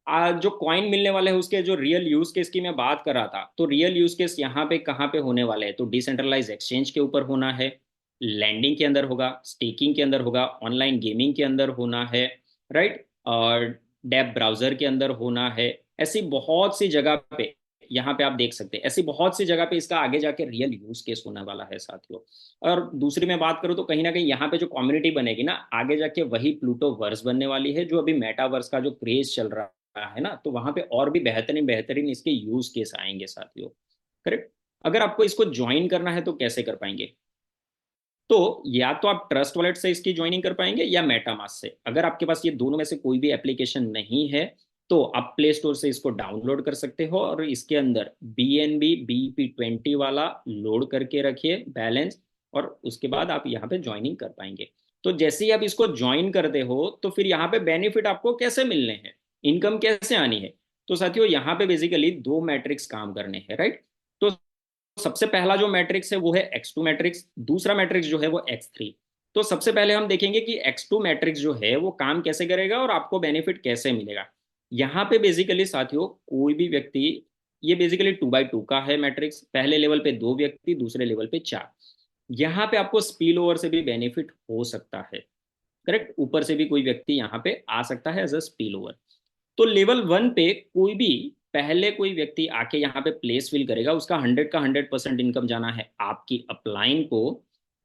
जो कॉइन मिलने वाले हैं उसके जो रियल यूज केस की मैं बात कर रहा था, तो रियल यूज केस यहाँ पे कहाँ पे होने वाले हैं, तो डिसेंट्रलाइज एक्सचेंज के ऊपर होना है, लैंडिंग के अंदर होगा, स्टेकिंग के अंदर होगा, ऑनलाइन गेमिंग के अंदर होना है, राइट, और डेब ब्राउजर के अंदर होना है। ऐसी बहुत सी जगह पे यहाँ पे आप देख सकते हैं, ऐसी बहुत सी जगह पे इसका आगे जाके रियल यूज केस होने वाला है साथियों। और दूसरी मैं बात करूँ तो कहीं ना कहीं यहाँ पे जो कम्युनिटी बनेगी ना, आगे जाके वही प्लूटो वर्स बनने वाली है, जो अभी मेटावर्स का जो क्रेज चल रहा है ना, तो वहां पे और भी बेहतरीन बेहतरीन इसके यूज केस आएंगे साथियों, करेक्ट। अगर आपको इसको ज्वाइन करना है तो कैसे कर पाएंगे, तो या तो आप ट्रस्ट वॉलेट से इसकी ज्वाइनिंग कर पाएंगे या मेटामास्क से। अगर आपके पास ये दोनों में से कोई भी एप्लीकेशन नहीं है तो आप प्ले स्टोर से इसको डाउनलोड कर सकते हो, और इसके अंदर BNB BEP20 वाला लोड करके रखिए बैलेंस, और उसके बाद आप यहाँ पे ज्वाइनिंग कर पाएंगे। तो जैसे ही आप इसको ज्वाइन करते हो तो फिर यहाँ पे बेनिफिट आपको कैसे मिलने हैं, इनकम कैसे आनी है, तो साथियों यहाँ पे बेसिकली 2 मैट्रिक्स काम करने हैं, राइट। तो सबसे पहला जो मैट्रिक्स है वो है X2 मैट्रिक्स, दूसरा मैट्रिक्स जो है वो X3। तो सबसे पहले हम देखेंगे कि X2 मैट्रिक्स जो है वो काम कैसे करेगा और आपको बेनिफिट कैसे मिलेगा। यहाँ पे बेसिकली साथियों कोई भी व्यक्ति, ये बेसिकली 2x2 का है मैट्रिक्स, पहले लेवल पे 2 व्यक्ति, दूसरे लेवल पे 4। यहाँ पे आपको स्पिल ओवर से भी बेनिफिट हो सकता है, करेक्ट, ऊपर से भी कोई व्यक्ति यहाँ पे आ सकता है एज अ स्पिल ओवर। तो लेवल 1 पे कोई भी पहले कोई व्यक्ति आके यहाँ पे प्लेस फिल करेगा, उसका 100 का 100% इनकम जाना है आपकी अपलाइन को।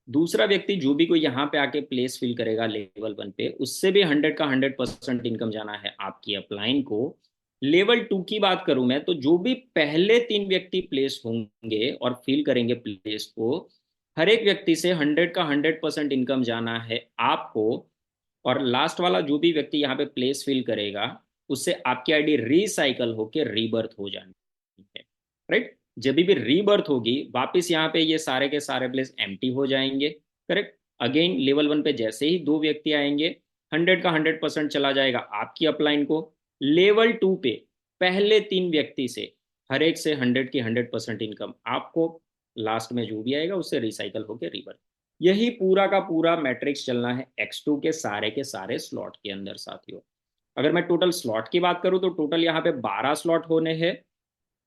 दूसरा व्यक्ति जो भी कोई यहाँ पे आके प्लेस फिल करेगा लेवल 1 पे, उससे भी 100 का 100% इनकम जाना है आपकी अपलाइन को। लेवल 2 की बात करूं मैं, तो जो भी पहले 3 व्यक्ति प्लेस होंगे और फिल करेंगे प्लेस को, हर एक व्यक्ति से 100 का 100% इनकम जाना है आपको। और लास्ट वाला जो भी व्यक्ति यहाँ पे प्लेस फिल करेगा, उससे आपकी आईडी रिसाइकल होके रीबर्थ हो जानी है, राइट। जब भी रीबर्थ होगी वापस यहाँ पे ये सारे के सारे प्लेस एम्प्टी हो जाएंगे, करेक्ट। अगेन लेवल 1 पे जैसे ही 2 व्यक्ति आएंगे, 100 का 100% चला जाएगा आपकी अपलाइन को। लेवल 2 पे पहले 3 व्यक्ति से हर एक से 100 की 100% इनकम आपको, लास्ट में जो भी आएगा उससे रिसाइकल होके रीबर्थ। यही पूरा का पूरा मैट्रिक्स चलना है X2 के सारे स्लॉट के अंदर साथियों। अगर मैं टोटल स्लॉट की बात करूं तो टोटल यहाँ पे 12 स्लॉट होने हैं,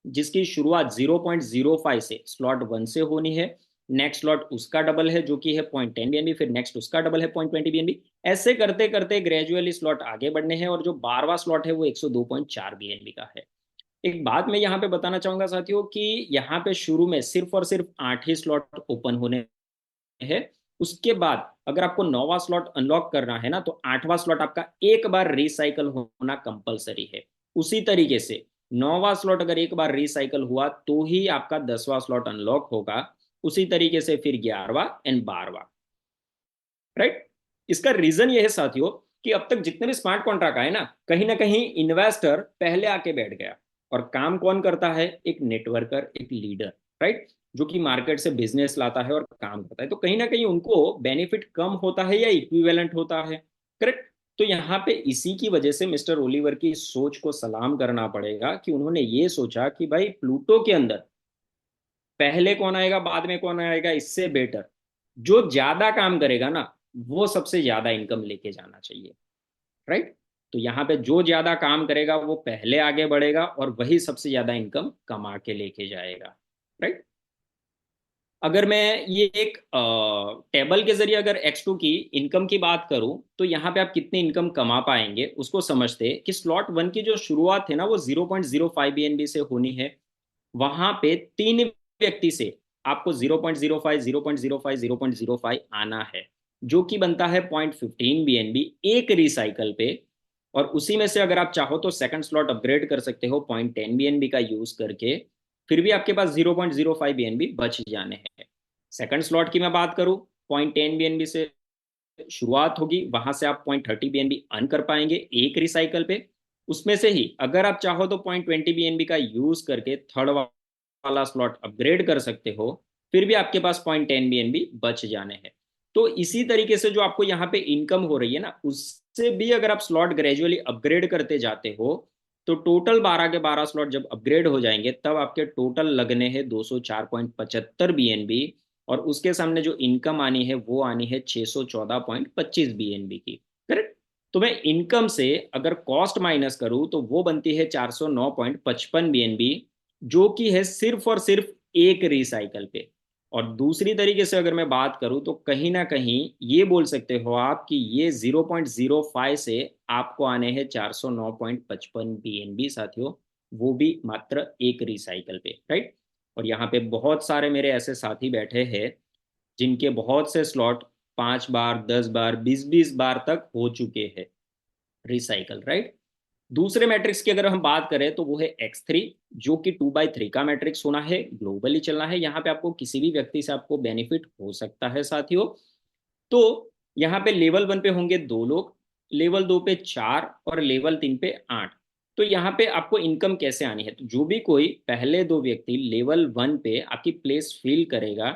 जिसकी शुरुआत 0.05 से स्लॉट 1 से होनी है। नेक्स्ट स्लॉट उसका डबल है जो कि है 0.10 BNB, फिर नेक्स्ट उसका डबल है 0.20 BNB। ऐसे करते करते ग्रेजुअली स्लॉट आगे बढ़ने हैं, और जो 12वां स्लॉट है वो 102.4 BNB का है। एक बात मैं यहाँ पे बताना चाहूंगा साथियों कि यहाँ पे शुरू में सिर्फ और सिर्फ 8 ही स्लॉट ओपन होने है। उसके बाद अगर आपको 9वां स्लॉट अनलॉक करना है ना, तो 8वां स्लॉट आपका एक बार रिसाइकल होना कंपलसरी है। उसी तरीके से 9वां स्लॉट अगर एक बार रिसाइकल हुआ तो ही आपका 10वां स्लॉट अनलॉक होगा। उसी तरीके से फिर 11वां एंड 12वां, राइट। इसका रीजन ये है साथियों कि अब तक जितने भी स्मार्ट कॉन्ट्रैक्ट आए ना कहीं इन्वेस्टर पहले आके बैठ गया। और काम कौन करता है? एक नेटवर्कर, एक लीडर, राइट, जो कि मार्केट से बिजनेस लाता है और काम करता है। तो कहीं ना कहीं उनको बेनिफिट कम होता है या इक्विवेलेंट होता है, करेक्ट। तो यहाँ पे इसी की वजह से मिस्टर ओलिवर की सोच को सलाम करना पड़ेगा कि उन्होंने ये सोचा कि भाई प्लूटो के अंदर पहले कौन आएगा बाद में कौन आएगा, इससे बेटर जो ज्यादा काम करेगा ना वो सबसे ज्यादा इनकम लेके जाना चाहिए, राइट। तो यहाँ पे जो ज्यादा काम करेगा वो पहले आगे बढ़ेगा और वही सबसे ज्यादा इनकम कमा के लेके जाएगा, राइट। अगर मैं ये एक टेबल के जरिए अगर X2 की इनकम की बात करूं तो यहाँ पे आप कितनी इनकम कमा पाएंगे उसको समझते कि स्लॉट 1 की जो शुरुआत है ना वो 0.05 BNB से होनी है। वहां पे 3 व्यक्ति से आपको 0.05 0.05 0.05 आना है, जो कि बनता है 0.15 BNB एक रिसाइकल पे। और उसी में से अगर आप चाहो तो सेकंड स्लॉट अपग्रेड कर सकते हो 0.10 BNB का यूज करके, फिर भी आपके पास 0.05 BNB बच जाने हैं। सेकंड स्लॉट की मैं बात करूं, 0.10 BNB से शुरुआत होगी, वहां से आप 0.30 BNB अर्न कर पाएंगे एक रिसाइकल पे। उसमें से ही अगर आप चाहो तो 0.20 BNB का यूज करके थर्ड वाला स्लॉट अपग्रेड कर सकते हो, फिर भी आपके पास 0.10 BNB बच जाने हैं। तो इसी तरीके से जो आपको यहाँ पे इनकम हो रही है ना उससे भी अगर आप स्लॉट ग्रेजुअली अपग्रेड करते जाते हो तो टोटल 12 के 12 स्लॉट जब अपग्रेड हो जाएंगे तब आपके टोटल लगने हैं 204.75 BNB। और उसके सामने जो इनकम आनी है वो आनी है 614.25 BNB की, करेक्ट। तो मैं इनकम से अगर कॉस्ट माइनस करूं तो वो बनती है 409.55 BNB, जो कि है सिर्फ और सिर्फ एक रिसाइकल पे। और दूसरी तरीके से अगर मैं बात करूं तो कहीं ना कहीं ये बोल सकते हो आप कि ये 0.05 से आपको आने हैं 409.55 BNB साथियों, वो भी मात्र एक रिसाइकल पे, राइट। और यहाँ पे बहुत सारे मेरे ऐसे साथी बैठे हैं जिनके बहुत से स्लॉट 5 बार 10 बार 20 20 बार तक हो चुके हैं रिसाइकल, राइट। दूसरे मैट्रिक्स की अगर हम बात करें तो वो है X3, जो कि 2/3 का मैट्रिक्स होना है, ग्लोबली चलना है। यहाँ पे आपको किसी भी व्यक्ति से आपको बेनिफिट हो सकता है साथियों। तो यहाँ पे लेवल 1 पे होंगे 2 लोग, लेवल 2 पे 4 और लेवल 3 पे 8। तो यहाँ पे आपको इनकम कैसे आनी है? तो जो भी कोई पहले 2 व्यक्ति लेवल 1 पे आपकी प्लेस फिल करेगा,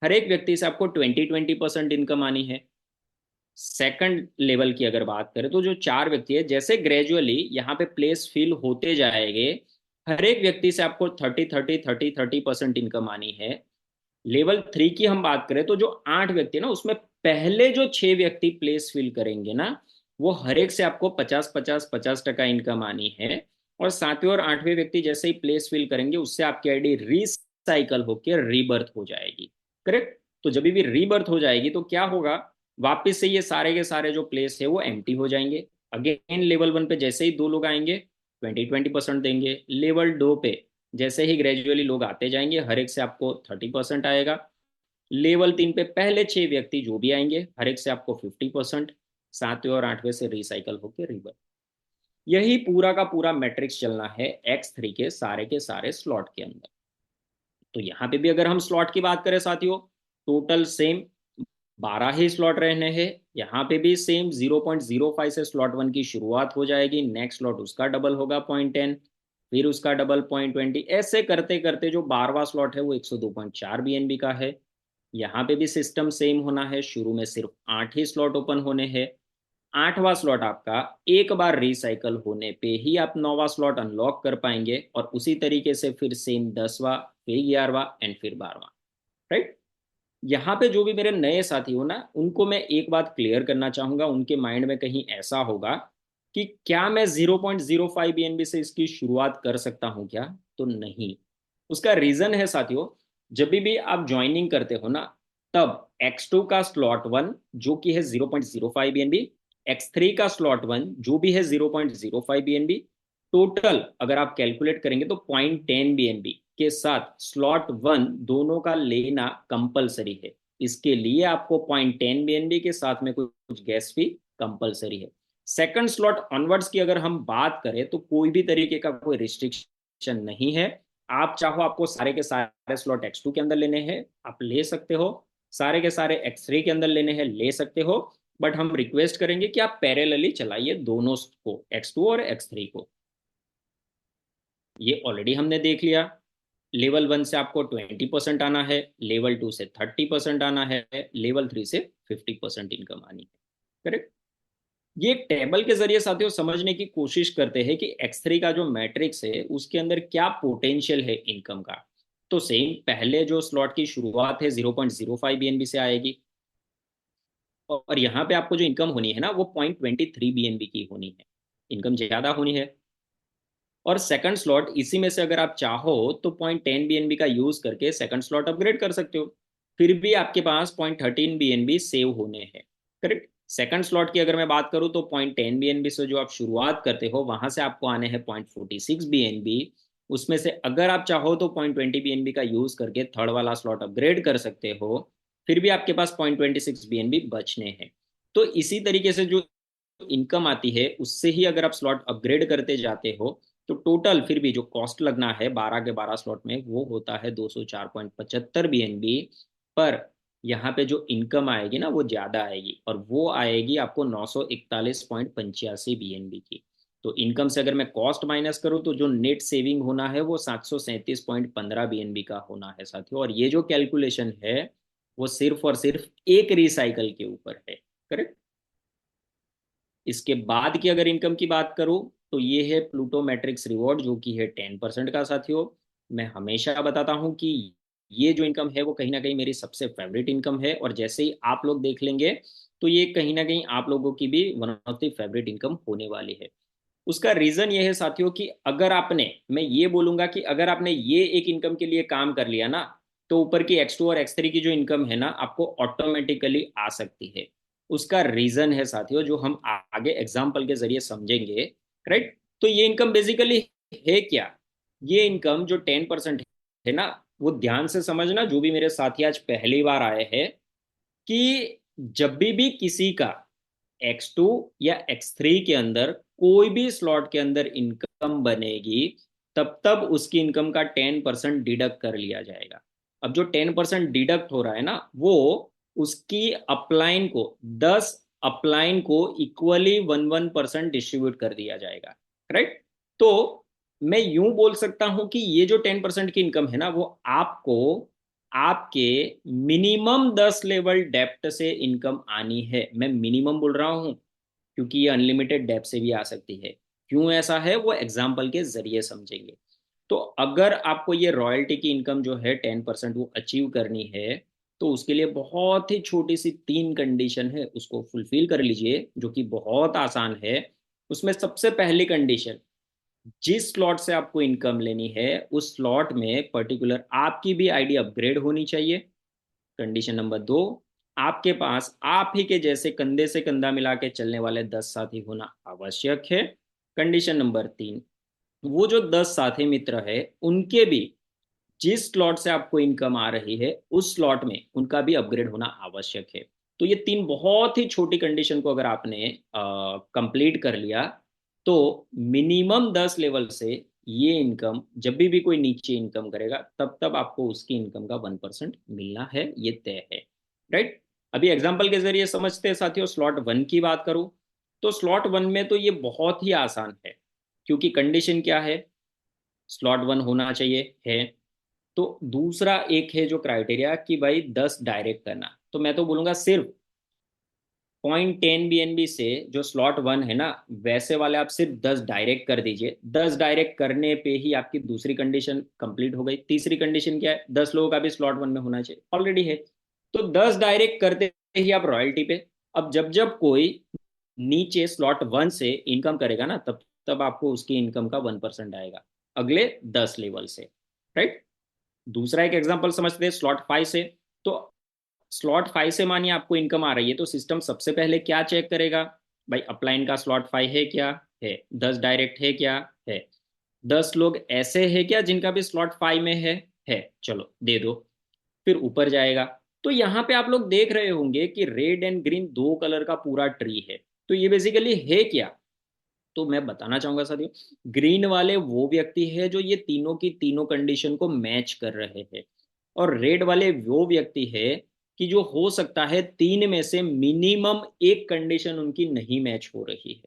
हर एक व्यक्ति से आपको 20-20% इनकम आनी है। सेकंड लेवल की अगर बात करें तो जो 4 व्यक्ति है, जैसे ग्रेजुअली यहाँ पे प्लेस फिल होते जाएंगे हर एक व्यक्ति से आपको 30-30-30-30% इनकम आनी है। लेवल 3 की हम बात करें तो जो 8 व्यक्ति है ना उसमें पहले जो 6 व्यक्ति प्लेस फिल करेंगे ना वो हर एक से आपको 50-50-50% इनकम आनी है। और 7वें और 8वें व्यक्ति जैसे ही प्लेस फिल करेंगे उससे आपकी आईडी रिसाइकल होकर रीबर्थ हो जाएगी, करेक्ट। तो जब भी रीबर्थ हो जाएगी तो क्या होगा, वापस से ये सारे के सारे जो प्लेस है वो एम्प्टी हो जाएंगे। अगेन लेवल 1 पे जैसे ही 2 लोग आएंगे 20-20% देंगे। लेवल 2 पे जैसे ही ग्रेजुअली लोग आते जाएंगे हर एक से आपको 30% आएगा। लेवल 3 पे पहले 6 व्यक्ति जो भी आएंगे हर एक से आपको 50%, 7वें और 8वें से रिसाइकल होकर रिवर्स। यही पूरा का पूरा मैट्रिक्स चलना है X3 के सारे स्लॉट के अंदर। तो यहाँ पे भी अगर हम स्लॉट की बात करें साथियों, टोटल सेम 12 ही स्लॉट रहने हैं। यहाँ पे भी सेम 0.05 से स्लॉट 1 की शुरुआत हो जाएगी, नेक्स्ट स्लॉट उसका डबल होगा 0.10, फिर उसका डबल 0.20, ऐसे करते करते जो 12वां स्लॉट है वो 102.4 BNB का है। यहाँ पे भी सिस्टम सेम होना है, शुरू में सिर्फ 8 ही स्लॉट ओपन होने हैं। 8वां स्लॉट आपका एक बार रिसाइकल होने पे ही आप 9वां स्लॉट अनलॉक कर पाएंगे। और उसी तरीके से फिर सेम 10वां, फिर 11वां एंड फिर 12वां, राइट। यहाँ पे जो भी मेरे नए साथी हो ना उनको मैं एक बात क्लियर करना चाहूंगा, उनके माइंड में कहीं ऐसा होगा कि क्या मैं 0.05 BNB से इसकी शुरुआत कर सकता हूँ क्या? तो नहीं। उसका रीजन है साथियों, जब भी आप ज्वाइनिंग करते हो ना तब X2 का स्लॉट 1 जो कि है 0.05 BNB, X3 का स्लॉट 1 जो भी है 0.05 BNB, टोटल अगर आप कैलकुलेट करेंगे तो 0.10 BNB के साथ स्लॉट 1 दोनों का लेना कंपलसरी है। इसके लिए आपको 0.10 BNB के साथ में कुछ गैस फी कंपलसरी है। सेकंड स्लॉट ऑनवर्ड्स की अगर हम बात करें तो कोई भी तरीके का कोई रिस्ट्रिक्शन नहीं है। आप चाहो आपको सारे के सारे स्लॉट X2 के अंदर लेने हैं आप ले सकते हो, सारे के सारे X3 के अंदर लेने हैं ले सकते हो। बट हम रिक्वेस्ट करेंगे कि आप पैरेलली चलाइए दोनों को, X2 और X3 को। ये ऑलरेडी हमने देख लिया। लेवल 1 से आपको 20% आना है, लेवल 2 से 30% आना है, लेवल 3 से 50% इनकम आनी है। करेक्ट। ये एक टेबल के जरिए साथियों समझने की कोशिश करते हैं कि X3 का जो मैट्रिक्स है उसके अंदर क्या पोटेंशियल है इनकम का। तो सेम पहले जो स्लॉट की शुरुआत है 0.05 BNB से आएगी, और यहाँ पे आपको जो इनकम होनी है ना वो 0.23 BNB की होनी है, इनकम ज्यादा होनी है। और सेकंड स्लॉट इसी में से अगर आप चाहो तो 0.10 BNB का यूज करके सेकंड स्लॉट अपग्रेड कर सकते हो, फिर भी आपके पास 0.13 BNB सेव होने हैं। करेक्ट। सेकंड स्लॉट की अगर मैं बात करूं तो 0.10 BNB से जो आप शुरुआत करते हो वहां से आपको आने हैं 0.46 BNB। उसमें से अगर आप चाहो तो 0.20 BNB का यूज करके थर्ड वाला स्लॉट अपग्रेड कर सकते हो, फिर भी आपके पास 0.26 BNB बचने हैं। तो इसी तरीके से जो इनकम आती है उससे ही अगर आप स्लॉट अपग्रेड करते जाते हो तो टोटल फिर भी जो कॉस्ट लगना है 12 के 12 स्लॉट में वो होता है 204.75 BNB। पर यहाँ पे जो इनकम आएगी ना वो ज्यादा आएगी, और वो आएगी आपको 941.85 BNB की। तो इनकम से अगर मैं कॉस्ट माइनस करूँ तो जो नेट सेविंग होना है वो 737.15 BNB का होना है साथियों। और ये जो कैलकुलेशन है वो सिर्फ और सिर्फ एक रिसाइकल के ऊपर है। करेक्ट। इसके बाद की अगर इनकम की बात करूं तो ये है प्लूटो मैट्रिक्स रिवॉर्ड, जो कि है 10% का साथियों। मैं हमेशा बताता हूं कि ये जो इनकम है वो कहीं ना कहीं मेरी सबसे फेवरेट इनकम है, और जैसे ही आप लोग देख लेंगे तो ये कहीं ना कहीं आप लोगों की भी one of the favourite income होने वाली है। उसका रीजन ये है साथियों कि अगर आपने, मैं ये बोलूंगा कि अगर आपने ये एक इनकम के लिए काम कर लिया ना तो ऊपर की X2 और X3 की जो इनकम है ना आपको ऑटोमेटिकली आ सकती है। उसका रीजन है साथियों जो हम आगे एग्जाम्पल के जरिए समझेंगे। राइट। तो ये इनकम बेसिकली है क्या? ये इनकम जो 10% है ना, वो ध्यान से समझना जो भी मेरे साथी आज पहली बार आए हैं, कि जब भी किसी का X2 या X3 के अंदर कोई भी स्लॉट के अंदर इनकम बनेगी तब तब उसकी इनकम का 10% डिडक्ट कर लिया जाएगा। अब जो 10% डिडक्ट हो रहा है ना वो उसकी अपलाइन को 10 अपलाइन को इक्वली 1% डिस्ट्रीब्यूट कर दिया जाएगा। राइट। तो मैं यूं बोल सकता हूं कि ये जो 10% की इनकम है ना वो आपको आपके मिनिमम 10 लेवल डेप्थ से इनकम आनी है। मैं मिनिमम बोल रहा हूं क्योंकि ये अनलिमिटेड डेप्थ से भी आ सकती है। क्यों ऐसा है वो एग्जाम्पल के जरिए समझेंगे। तो अगर आपको ये रॉयल्टी की इनकम जो है 10% वो अचीव करनी है तो उसके लिए बहुत ही छोटी सी 3 कंडीशन है, उसको फुलफिल कर लीजिए, जो कि बहुत आसान है। उसमें सबसे पहली कंडीशन, जिस स्लॉट से आपको इनकम लेनी है उस स्लॉट में पर्टिकुलर आपकी भी आईडी अपग्रेड होनी चाहिए। कंडीशन नंबर 2, आपके पास आप ही के जैसे कंधे से कंधा मिला के चलने वाले 10 साथी होना आवश्यक है। कंडीशन नंबर 3, वो जो 10 साथी मित्र है उनके भी जिस स्लॉट से आपको इनकम आ रही है उस स्लॉट में उनका भी अपग्रेड होना आवश्यक है। तो ये 3 बहुत ही छोटी कंडीशन को अगर आपने कंप्लीट कर लिया तो मिनिमम 10 लेवल से ये इनकम जब भी कोई नीचे इनकम करेगा तब तब आपको उसकी इनकम का 1% मिलना है, ये तय है। राइट। अभी एग्जाम्पल के जरिए समझते हैं साथियों। स्लॉट 1 की बात करूं तो स्लॉट 1 में तो ये बहुत ही आसान है, क्योंकि कंडीशन क्या है, स्लॉट 1 होना चाहिए है। तो दूसरा एक है जो क्राइटेरिया कि भाई 10 डायरेक्ट करना, तो मैं तो बोलूंगा सिर्फ 0.10 BNB से जो स्लॉट 1 है ना वैसे वाले आप सिर्फ 10 डायरेक्ट कर दीजिए। 10 डायरेक्ट करने पे ही आपकी दूसरी कंडीशन कंप्लीट हो गई। तीसरी कंडीशन क्या है, 10 लोगों का भी स्लॉट 1 में होना चाहिए, ऑलरेडी है। तो 10 डायरेक्ट करते ही आप रॉयल्टी पे। अब जब जब कोई नीचे स्लॉट 1 से इनकम करेगा ना तब तब आपको उसकी इनकम का 1% आएगा अगले 10 लेवल से। राइट। दूसरा एक एग्जांपल समझते हैं स्लॉट 5 से। तो स्लॉट 5 से मानिए आपको इनकम आ रही है तो सिस्टम सबसे पहले क्या चेक करेगा, भाई अपलाइन का स्लॉट 5 है क्या, है। 10 डायरेक्ट है क्या, है। 10 लोग ऐसे है क्या जिनका भी स्लॉट 5 में है, चलो दे दो। फिर ऊपर जाएगा तो यहाँ पे आप लोग देख रहे होंगे कि रेड एंड ग्रीन 2 कलर का पूरा ट्री है। तो ये बेसिकली है क्या, तो मैं बताना चाहूंगा साथियों, ग्रीन वाले वो व्यक्ति है जो ये तीनों की तीनों कंडीशन को मैच कर रहे हैं, और रेड वाले वो व्यक्ति है कि जो हो सकता है 3 में से मिनिमम एक कंडीशन उनकी नहीं मैच हो रही है,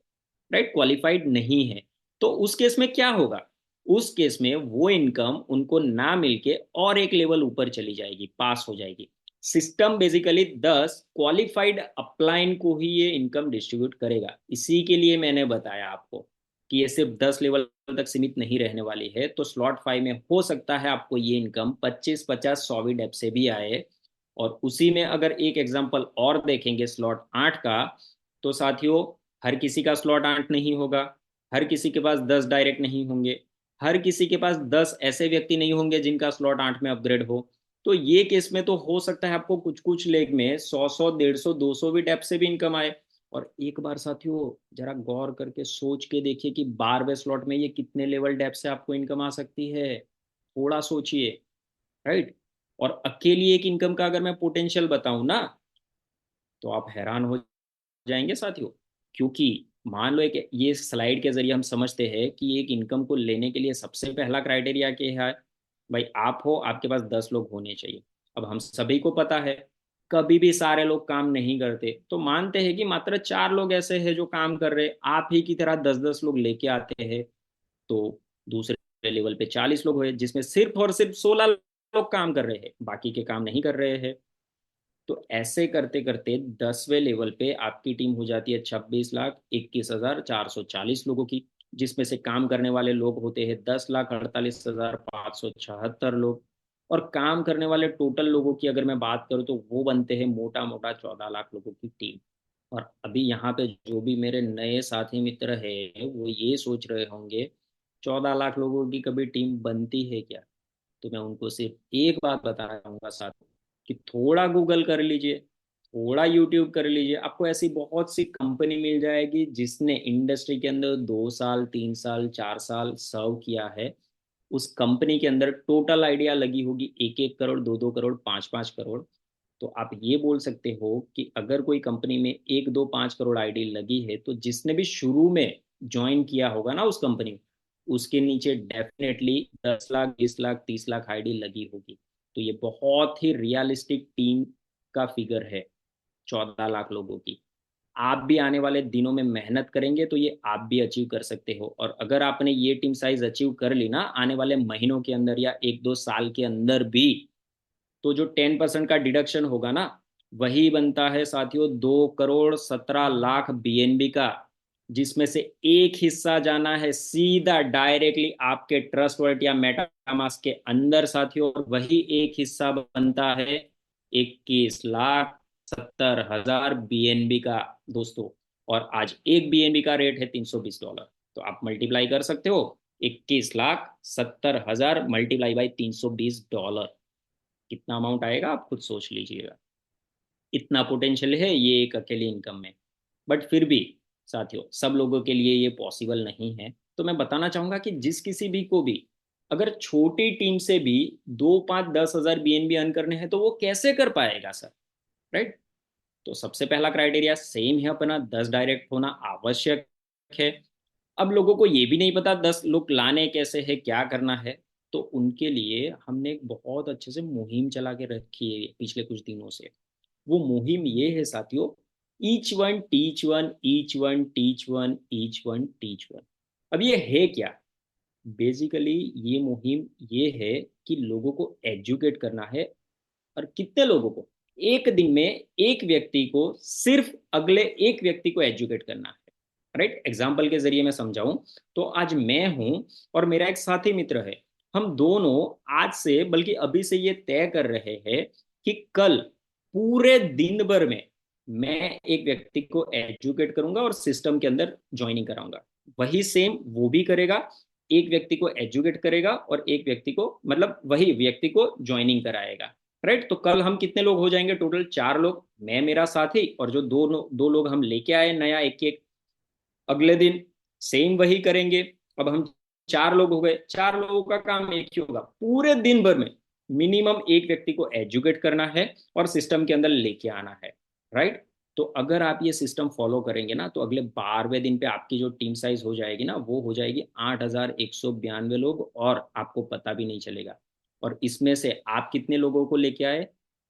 राइट, क्वालिफाइड नहीं है। तो उस केस में क्या होगा? उस केस में वो इनकम उनको ना मिलके और एक लेवल ऊपर चली जाएगी, पास हो जाएगी। सिस्टम बेसिकली 10 क्वालिफाइड अपलाइन को ही ये इनकम डिस्ट्रीब्यूट करेगा। इसी के लिए मैंने बताया आपको कि ये सिर्फ 10 लेवल तक सीमित नहीं रहने वाली है। तो स्लॉट 5 में हो सकता है आपको ये इनकम 25-50 100 डेप से भी आए। और उसी में अगर एक एग्जांपल और देखेंगे स्लॉट 8 का, तो साथियों हर किसी का स्लॉट 8 नहीं होगा, हर किसी के पास 10 डायरेक्ट नहीं होंगे, हर किसी के पास 10 ऐसे व्यक्ति नहीं होंगे जिनका स्लॉट 8 में अपग्रेड हो। तो ये केस में तो हो सकता है आपको कुछ कुछ लेग में 100 150 200 भी डेप से भी इनकम आए। और एक बार साथियों जरा गौर करके सोच के देखिए कि 12वें स्लॉट में ये कितने लेवल डेप से आपको इनकम आ सकती है, थोड़ा सोचिए, राइट। और अकेली एक इनकम का अगर मैं पोटेंशियल बताऊं ना, तो आप हैरान हो जाएंगे साथियों। क्योंकि मान लो एक ये स्लाइड के जरिए हम समझते हैं कि एक इनकम को लेने के लिए सबसे पहला क्राइटेरिया क्या है? भाई आप हो, आपके पास 10 लोग होने चाहिए। अब हम सभी को पता है कभी भी सारे लोग काम नहीं करते, तो मानते हैं कि मात्र 4 लोग ऐसे हैं जो काम कर रहे हैं, आप ही की तरह 10-10 लोग लेके आते हैं। तो दूसरे लेवल पे 40 लोग हुए जिसमें सिर्फ और सिर्फ 16 लोग काम कर रहे हैं, बाकी के काम नहीं कर रहे हैं। तो ऐसे करते करते 10वें लेवल पे आपकी टीम हो जाती है 26,21,440 लोगों की, जिसमें से काम करने वाले लोग होते हैं 10,48,576 लोग। और काम करने वाले टोटल लोगों की अगर मैं बात करूं तो वो बनते हैं मोटा मोटा 14 लाख लोगों की टीम। और अभी यहाँ पे जो भी मेरे नए साथी मित्र हैं वो ये सोच रहे होंगे 14 लाख लोगों की कभी टीम बनती है क्या? तो मैं उनको सिर्फ एक बात बताना चाहूंगा साथ कि थोड़ा गूगल कर लीजिए, थोड़ा यूट्यूब कर लीजिए, आपको ऐसी बहुत सी कंपनी मिल जाएगी जिसने इंडस्ट्री के अंदर 2 साल 3 साल 4 साल सर्व किया है। उस कंपनी के अंदर टोटल आइडिया लगी होगी 1-1 करोड़ 2-2 करोड़ 5-5 करोड़। तो आप ये बोल सकते हो कि अगर कोई कंपनी में 1-2-5 करोड़ आईडी लगी है तो जिसने भी शुरू में ज्वाइन किया होगा ना उस कंपनी में, उसके नीचे डेफिनेटली 10 लाख 20 लाख 30 लाख आईडी लगी होगी। तो ये बहुत ही रियलिस्टिक टीम का फिगर है 14 लाख लोगों की। आप भी आने वाले दिनों में मेहनत करेंगे तो ये आप भी अचीव कर सकते हो। और अगर आपने ये टीम साइज अचीव कर ली ना आने वाले महीनों के अंदर या 1-2 साल के अंदर भी, तो जो 10% का डिडक्शन होगा ना, वही बनता है साथियों 2,17 लाख बीएनबी का, जिसमें से एक हिस्सा जाना है सीधा डायरेक्टली आपके ट्रस्ट वॉलेट या मेटामास्क के अंदर साथियों। वही एक हिस्सा बनता है 21,70,000 बीएनबी का दोस्तों। और आज एक बीएनबी का रेट है $320। तो आप मल्टीप्लाई कर सकते हो, 21,70,000 मल्टीप्लाई बाई $320, कितना अमाउंट आएगा आप खुद सोच लीजिएगा। इतना पोटेंशियल है ये एक अकेली इनकम में। बट फिर भी साथियों सब लोगों के लिए ये पॉसिबल नहीं है। तो मैं बताना चाहूंगा कि जिस किसी भी को भी अगर छोटी टीम से भी 2 5 10 हजार बीएनबी अर्न करने हैं तो वो कैसे कर पाएगा सर, राइट। तो सबसे पहला क्राइटेरिया सेम है अपना, 10 डायरेक्ट होना आवश्यक है। अब लोगों को ये भी नहीं पता 10 लोग लाने कैसे है, क्या करना है। तो उनके लिए हमने एक बहुत अच्छे से मुहिम चला के रखी है पिछले कुछ दिनों से। वो मुहिम ये है साथियों, each one teach one, each one teach one, each one teach one. अब ये है क्या? बेसिकली ये मुहिम ये है कि लोगों को एजुकेट करना है। और कितने लोगों को? एक दिन में एक व्यक्ति को, सिर्फ अगले एक व्यक्ति को एजुकेट करना है, राइट। एग्जाम्पल के जरिए मैं समझाऊं तो आज मैं हूं और मेरा एक साथी मित्र है। हम दोनों आज से बल्कि अभी से ये तय कर रहे हैं कि कल पूरे दिन भर में मैं एक व्यक्ति को एजुकेट करूंगा और सिस्टम के अंदर ज्वाइनिंग कराऊंगा। वही सेम वो भी करेगा, एक व्यक्ति को एजुकेट करेगा और एक व्यक्ति को, मतलब वही व्यक्ति को ज्वाइनिंग कराएगा, राइट। तो कल हम कितने लोग हो जाएंगे? टोटल 4 लोग, मैं मेरा साथी और जो दो दो लोग हम लेके आए नया एक एक। अगले दिन सेम वही करेंगे। अब हम 4 लोग हो गए, 4 लोगों का काम एक ही होगा, पूरे दिन भर में मिनिमम एक व्यक्ति को एजुकेट करना है और सिस्टम के अंदर लेके आना है, राइट। तो अगर आप ये सिस्टम फॉलो करेंगे ना तो अगले 12वें दिन पे आपकी जो टीम साइज हो जाएगी ना वो हो जाएगी 8,192 लोग और आपको पता भी नहीं चलेगा। और इसमें से आप कितने लोगों को लेके आए?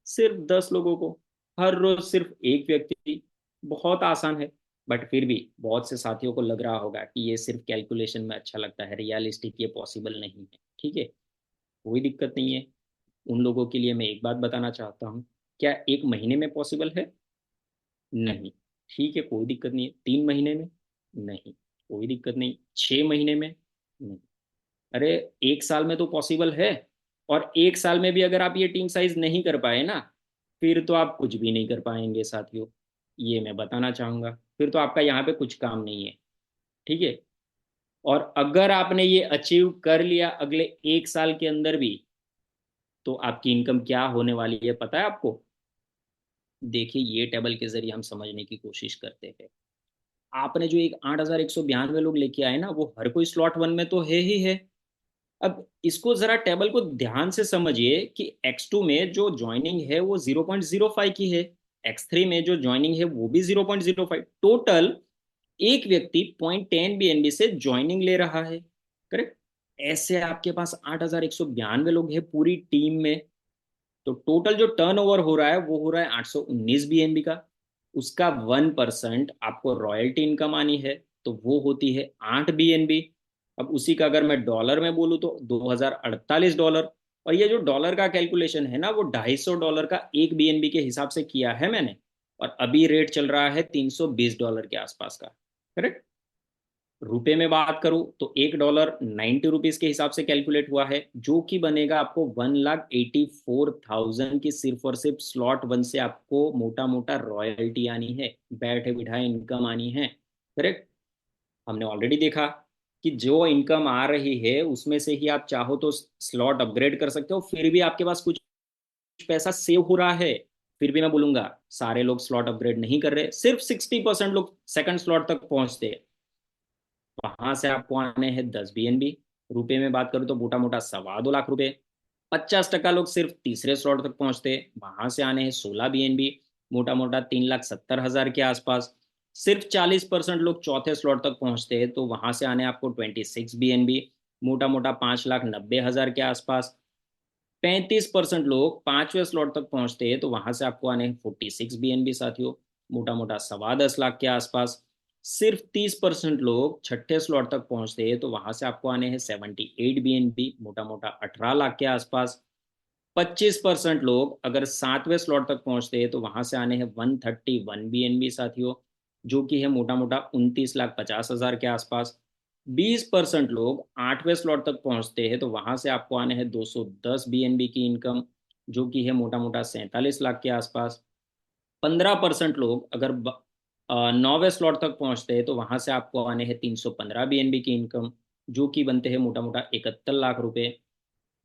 सिर्फ 10 लोगों को, हर रोज सिर्फ एक व्यक्ति। बहुत आसान है, बट फिर भी बहुत से साथियों को लग रहा होगा कि ये सिर्फ कैलकुलेशन में अच्छा लगता है, रियलिस्टिक ये पॉसिबल नहीं है। ठीक है, कोई दिक्कत नहीं है। उन लोगों के लिए मैं एक बात बताना चाहता हूँ, क्या 1 महीने में पॉसिबल है? नहीं। ठीक है, कोई दिक्कत नहीं है। 3 महीने में? नहीं, कोई दिक्कत नहीं। 6 महीने में? नहीं। अरे, 1 साल में तो पॉसिबल है। और 1 साल में भी अगर आप ये टीम साइज नहीं कर पाए ना, फिर तो आप कुछ भी नहीं कर पाएंगे साथियों, ये मैं बताना चाहूंगा। फिर तो आपका यहाँ पे कुछ काम नहीं है। ठीक है। और अगर आपने ये अचीव कर लिया अगले 1 साल के अंदर भी, तो आपकी इनकम क्या होने वाली है पता है आपको? देखिए, ये टेबल के जरिए हम समझने की कोशिश करते हैं। आपने जो एक 8,192 लोग लेके आए ना, वो हर कोई स्लॉट 1 में तो है ही है। अब इसको जरा टेबल को ध्यान से समझिए कि X2 में जो ज्वाइनिंग है वो 0.05 की है, X3 में जो ज्वाइनिंग है वो भी 0.05। टोटल एक व्यक्ति 0.10 BNB से ज्वाइनिंग ले रहा है। करेक्ट। ऐसे आपके पास 8,192 लोग हैं पूरी टीम में। तो टोटल जो टर्नओवर हो रहा है वो हो रहा है 819 BNB का। उसका 1% आपको रॉयल्टी इनकम आनी है, तो वो होती है 8 BNB। अब उसी का अगर मैं डॉलर में बोलूँ तो $2048। और ये जो डॉलर का कैलकुलेशन है ना, वो $250 का 1 BNB के हिसाब से किया है मैंने। और अभी रेट चल रहा है $320 के आसपास का। करेक्ट। रुपए में बात करूं तो $1 90 के हिसाब से कैलकुलेट हुआ है, जो कि बनेगा आपको 1,84,000 की सिर्फ और सिर्फ स्लॉट 1 से आपको मोटा मोटा रॉयल्टी आनी है, बैठे बिठाए इनकम आनी है। करेक्ट। हमने ऑलरेडी देखा कि जो इनकम आ रही है उसमें से ही आप चाहो तो स्लॉट अपग्रेड कर सकते हो, फिर भी आपके पास कुछ पैसा सेव हो रहा है। फिर भी मैं बोलूंगा, सारे लोग स्लॉट अपग्रेड नहीं कर रहे, सिर्फ 60% लोग सेकंड स्लॉट तक पहुंचते हैं। वहां से आपको आने हैं 10 BNB। रुपए में बात करूँ तो मोटा मोटा 2.25 लाख रुपए। 50% लोग सिर्फ तीसरे स्लॉट तक पहुंचते, वहां से आने हैं 16 BNB, मोटा मोटा 3,70,000 के आसपास। सिर्फ 40% लोग चौथे स्लॉट तक पहुंचते हैं, तो वहां से आने आपको 26 BNB, मोटा मोटा 5,90,000 के आसपास। 35% लोग पांचवें स्लॉट तक पहुंचते हैं, तो वहां से आपको आने हैं 46 BNB साथियों, मोटा मोटा 10.25 लाख के आसपास। सिर्फ 30% लोग छठे स्लॉट तक पहुंचते हैं, तो वहां से आपको आने हैं 78 BNB, मोटा मोटा 18 लाख के आसपास। 25% लोग अगर सातवें स्लॉट तक पहुंचते हैं, तो वहां से आने हैं 131 BNB साथियों, जो कि है मोटा मोटा 29,50,000 के आसपास। 20% लोग आठवें स्लॉट तक पहुंचते हैं, तो वहां से आपको आने हैं 210 BNB की इनकम, जो कि है मोटा मोटा 47 लाख के आसपास। 15% लोग अगर नौवें स्लॉट तक पहुंचते हैं, तो वहां से आपको आने हैं 315 BNB की इनकम, जो कि बनते हैं मोटा मोटा 71 लाख रुपए।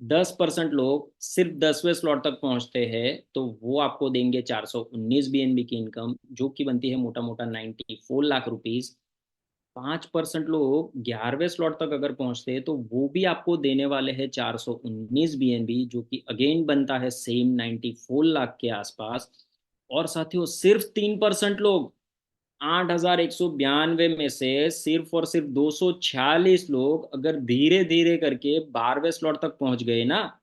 10% लोग सिर्फ 10वें स्लॉट तक पहुंचते हैं, तो वो आपको देंगे 419 BNB की इनकम, जो कि बनती है मोटा मोटा 94 लाख रुपीज। 5% लोग 11वें स्लॉट तक अगर पहुंचते हैं, तो वो भी आपको देने वाले हैं 419 BNB, जो कि अगेन बनता है सेम 94 लाख के आसपास। और साथियों, सिर्फ 3% लोग, 8,192 में से सिर्फ और सिर्फ 246 लोग अगर धीरे धीरे करके 12वें स्लॉट तक पहुंच गए ना,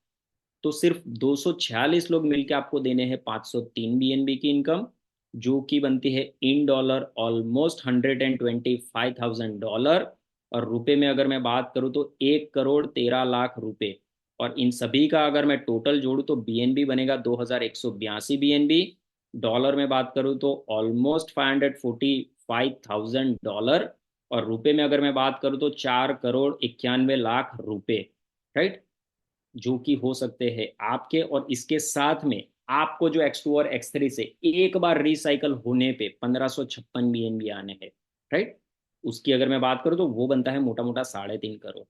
तो सिर्फ 246 लोग मिलकर आपको देने हैं 503 BNB की इनकम, जो कि बनती है इन डॉलर ऑलमोस्ट $125,000। और रुपए में अगर मैं बात करूं तो 1,13,00,000 रुपए। और इन सभी का अगर मैं टोटल जोड़ूं तो BNB बनेगा 2,182 BNB। डॉलर में बात करूं तो ऑलमोस्ट $545,000। और रुपए में अगर मैं बात करूं तो 4,91,00,000 रुपए। राइट। जो कि हो सकते हैं आपके, और इसके साथ में आपको जो X2 और X3 से एक बार रिसाइकल होने पे 1,556 BNB आने हैं। राइट। उसकी अगर मैं बात करूं तो वो बनता है मोटा मोटा 3.5 करोड़।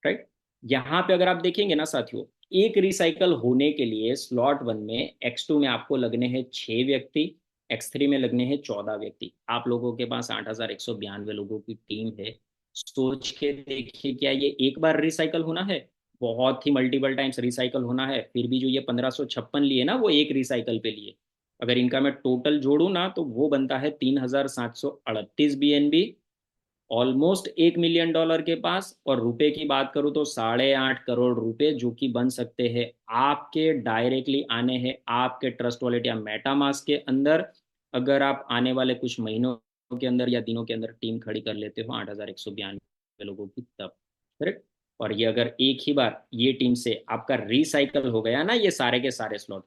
राइट। यहाँ पे अगर आप देखेंगे ना साथियों, एक रिसाइकल होने के लिए स्लॉट 1 में X2 में आपको लगने हैं 6 व्यक्ति, X3 में लगने हैं 14 व्यक्ति। आप लोगों के पास 8,192 लोगों की टीम है। सोच के देखिए, क्या ये एक बार रिसाइकल होना है? बहुत ही मल्टीपल टाइम्स रिसाइकल होना है। फिर भी जो ये 1,556 लिए ना, वो एक रिसाइकल पे लिए। अगर इनका मैं टोटल जोड़ू ना, तो वो बनता है 3,738 BNB। ऑलमोस्ट $1 मिलियन के पास। और रुपए की बात करूं तो 8.5 करोड़ रुपए जो कि बन सकते हैं आपके, डायरेक्टली आने हैं आपके ट्रस्ट वॉलेट या मेटामास्क के अंदर, अगर आप आने वाले कुछ महीनों के अंदर या दिनों के अंदर टीम खड़ी कर लेते हो 8,192 लोगों की तब। करेक्ट। और ये अगर एक ही बार ये टीम से आपका रिसाइकल हो गया ना ये सारे के सारे स्लॉट,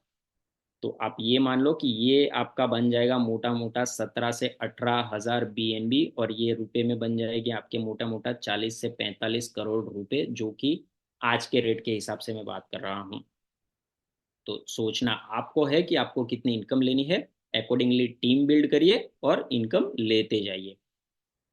तो आप ये मान लो कि ये आपका बन जाएगा मोटा मोटा 17 से 18 हजार BNB, और ये रुपए में बन जाएगी आपके मोटा मोटा 40 से 45 करोड़ रुपए, जो कि आज के रेट के हिसाब से मैं बात कर रहा हूँ। तो सोचना आपको है कि आपको कितनी इनकम लेनी है, अकॉर्डिंगली टीम बिल्ड करिए और इनकम लेते जाइए।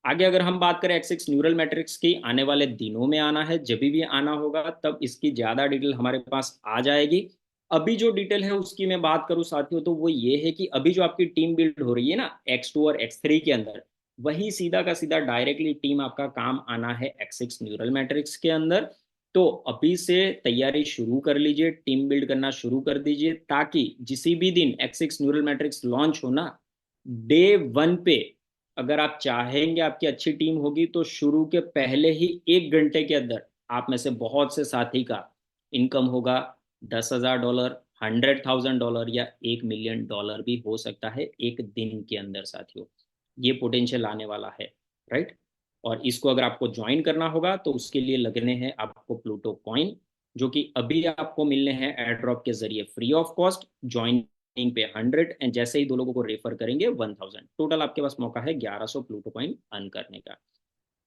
आगे अगर हम बात करें एक्सिस न्यूरल मैट्रिक्स की, आने वाले दिनों में आना है, जब भी आना होगा तब इसकी ज़्यादा डिटेल हमारे पास आ जाएगी। अभी जो डिटेल है उसकी मैं बात करूं साथियों, तो वो ये है कि अभी जो आपकी टीम बिल्ड हो रही है ना X2 और X3 के अंदर, वही सीधा का सीधा डायरेक्टली टीम आपका काम आना है एक्सिस न्यूरल मैट्रिक्स के अंदर। तो अभी से तैयारी शुरू कर लीजिए, टीम बिल्ड करना शुरू कर दीजिए, ताकि जिसी भी दिन एक्सिस न्यूरल मैट्रिक्स लॉन्च हो ना, डे 1 पे अगर आप चाहेंगे आपकी अच्छी टीम होगी तो शुरू के पहले ही 1 घंटे के अंदर आप में से बहुत से साथी का इनकम होगा $10,000, $100,000 या $1 मिलियन भी हो सकता है एक दिन के अंदर साथियों। ये पोटेंशियल आने वाला है। राइट। और इसको अगर आपको ज्वाइन करना होगा तो उसके लिए लगने हैं आपको प्लूटो कॉइन, जो कि अभी आपको मिलने हैं एयर ड्रॉप के जरिए फ्री ऑफ कॉस्ट। ज्वाइनिंग पे 100, एंड जैसे ही 2 लोगों को रेफर करेंगे 1000, टोटल आपके पास मौका है 1100 प्लूटो कॉइन अर्न करने का,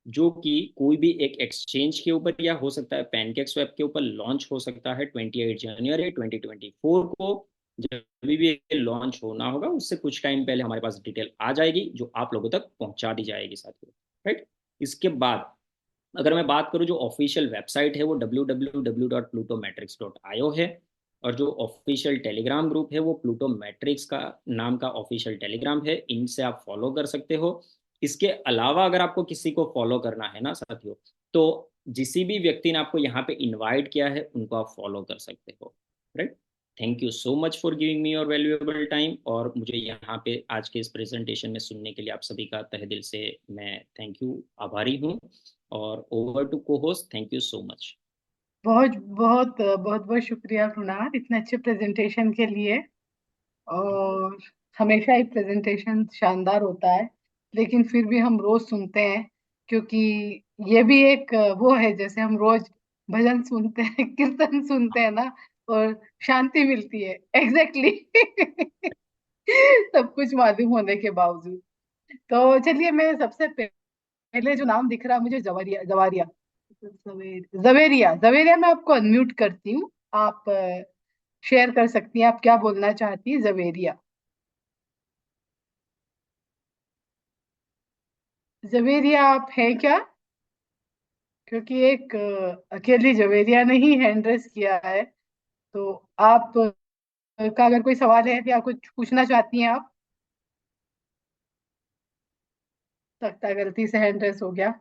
जो कि कोई भी एक एक्सचेंज के ऊपर या हो सकता है पैनकेक स्वैप के ऊपर लॉन्च हो सकता है 28 जनवरी 2024 को। जब भी लॉन्च होना होगा उससे कुछ टाइम पहले हमारे पास डिटेल आ जाएगी जो आप लोगों तक पहुंचा दी जाएगी साथियों। राइट। इसके बाद अगर मैं बात करूं, जो ऑफिशियल वेबसाइट है वो www.plutometrics.io है, और जो ऑफिशियल टेलीग्राम ग्रुप है वो प्लूटो मैट्रिक्स का नाम का ऑफिशियल टेलीग्राम है, इनसे आप फॉलो कर सकते हो। इसके अलावा अगर आपको किसी को फॉलो करना है ना साथियों, तो जिस भी व्यक्ति ने आपको यहाँ पे इनवाइट किया है उनको आप फॉलो कर सकते हो। Right. Thank you so much for giving me your valuable time, और मुझे यहाँ पे आज के इस प्रेजेंटेशन में सुनने के लिए आप सभी का तहे दिल से मैं थैंक यू, आभारी हूँ। और ओवर टू को host, thank you so much. बहुत बहुत बहुत बहुत शुक्रिया कुणाल, इतने अच्छे प्रेजेंटेशन के लिए। और हमेशा ही प्रेजेंटेशन शानदार होता है, लेकिन फिर भी हम रोज सुनते हैं, क्योंकि ये भी एक वो है, जैसे हम रोज भजन सुनते हैं कीर्तन सुनते हैं ना, और शांति मिलती है। Exactly exactly. सब कुछ मालूम होने के बावजूद। तो चलिए, मैं सबसे पहले जो नाम दिख रहा है मुझे, जवारिया जवारिया जवेरिया जवेरिया, मैं आपको अनम्यूट करती हूँ। आप शेयर कर सकती हैं, आप क्या बोलना चाहती हैं जवेरिया। जवेरिया आप हैं क्या? क्योंकि एक अकेली जवेरिया ने ही हैंड रेस किया है। तो आप का अगर कोई सवाल है या कुछ पूछना चाहती हैं आप। लगता है गलती से हैंड रेस हो गया,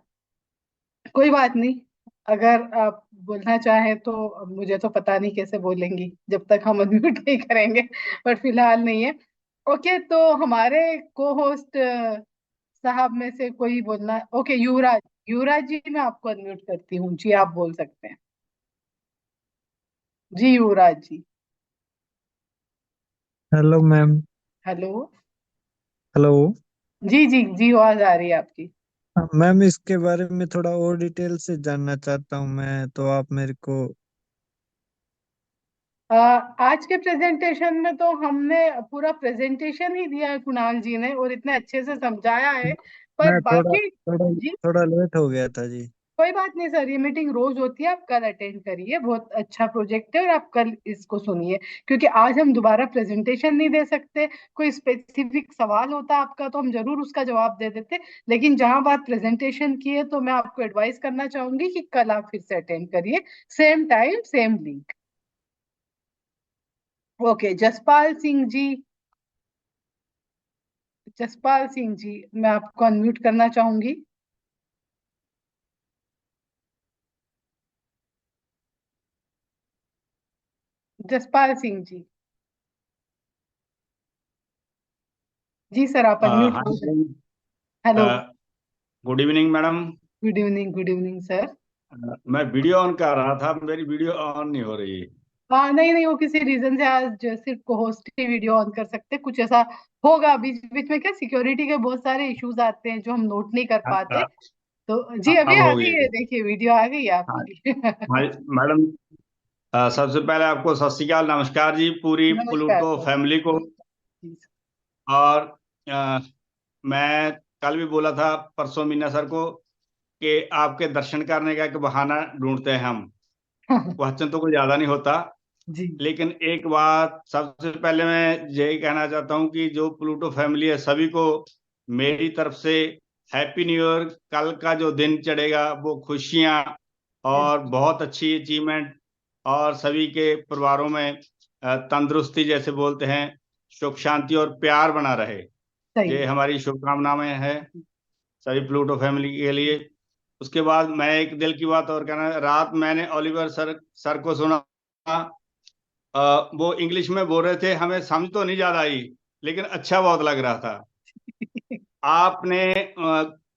कोई बात नहीं। अगर आप बोलना चाहें तो, मुझे तो पता नहीं कैसे बोलेंगी जब तक हम अनम्यूट नहीं करेंगे, पर फिलहाल नहीं है। ओके, तो हमारे को होस्ट साहब में से कोई बोलना। ओके, युवराज, युवराज जी मैं आपको अनम्यूट करती हूँ जी, आप बोल सकते हैं जी, Yuvraj ji. Hello ma'am. Hello. Hello. जी जी जी, आवाज आ रही है आपकी। मैम इसके बारे में थोड़ा और डिटेल से जानना चाहता हूँ मैं, तो आप मेरे को। आज के प्रेजेंटेशन में तो हमने पूरा प्रेजेंटेशन ही दिया है कुणाल जी ने, और इतने अच्छे से समझाया है। पर मैं थोड़ा बाकी थोड़ा जी, थोड़ा लेट हो गया था जी। कोई बात नहीं सर, ये मीटिंग रोज होती है, आप कल अटेंड करिए। बहुत अच्छा प्रोजेक्ट है और आप कल इसको सुनिए, क्योंकि आज हम दोबारा प्रेजेंटेशन नहीं दे सकते। कोई स्पेसिफिक सवाल होता आपका तो हम जरूर उसका जवाब दे देते, लेकिन जहां बात प्रेजेंटेशन की है तो मैं आपको एडवाइस करना चाहूंगी कि कल आप फिर से अटेंड करिए, same time same link. Okay, Jaspal Singh ji, Jaspal Singh ji मैं आपको अनम्यूट करना चाहूंगी। जसपाल सिंह जी, जी सर आप अनम्यूट हाँ हो गए। Ma'am. Hello. Good evening madam. Good evening sir. मैं वीडियो ऑन कर रहा था, मेरी वीडियो ऑन नहीं हो रही। हाँ नहीं नहीं, वो किसी रीजन से आज सिर्फ को होस्ट ही वीडियो ऑन कर सकते, कुछ ऐसा होगा बीच बीच में। क्या सिक्योरिटी के बहुत सारे इश्यूज आते हैं जो हम नोट नहीं कर पाते। तो जी अभी अब आ हो गई गई। है, देखिए वीडियो आ गई है हाँ आपकी। हाँ, मैडम, सबसे पहले आपको सत श्री अकाल, नमस्कार जी, पूरी नमस्कार प्लूटो सर। फैमिली को। जी सर। और अ, मैं कल भी बोला था, परसों मीना सर को, कि आपके दर्शन करने का एक बहाना ढूंढते हैं हम। क्वेश्चन तो कोई ज्यादा नहीं होता, जी लेकिन एक बात सबसे पहले मैं यही कहना चाहता हूँ कि जो प्लूटो फैमिली है सभी को मेरी तरफ से हैप्पी न्यू ईयर। कल का जो दिन चढ़ेगा वो खुशियाँ यस। और बहुत अच्छी अचीवमेंट, और सभी के परिवारों में तंदुरुस्ती, जैसे बोलते हैं, सुख शांति और प्यार बना रहे। सही ये है। हमारी शुभकामनाएं हैं सभी प्लूटो फैमिली के लिए। उसके बाद मैं एक दिल की बात और कहना, रात मैंने ओलिवर सर को सुना। वो इंग्लिश में बोल रहे थे, हमें समझ तो नहीं ज्यादा आई, लेकिन अच्छा बहुत लग रहा था। आपने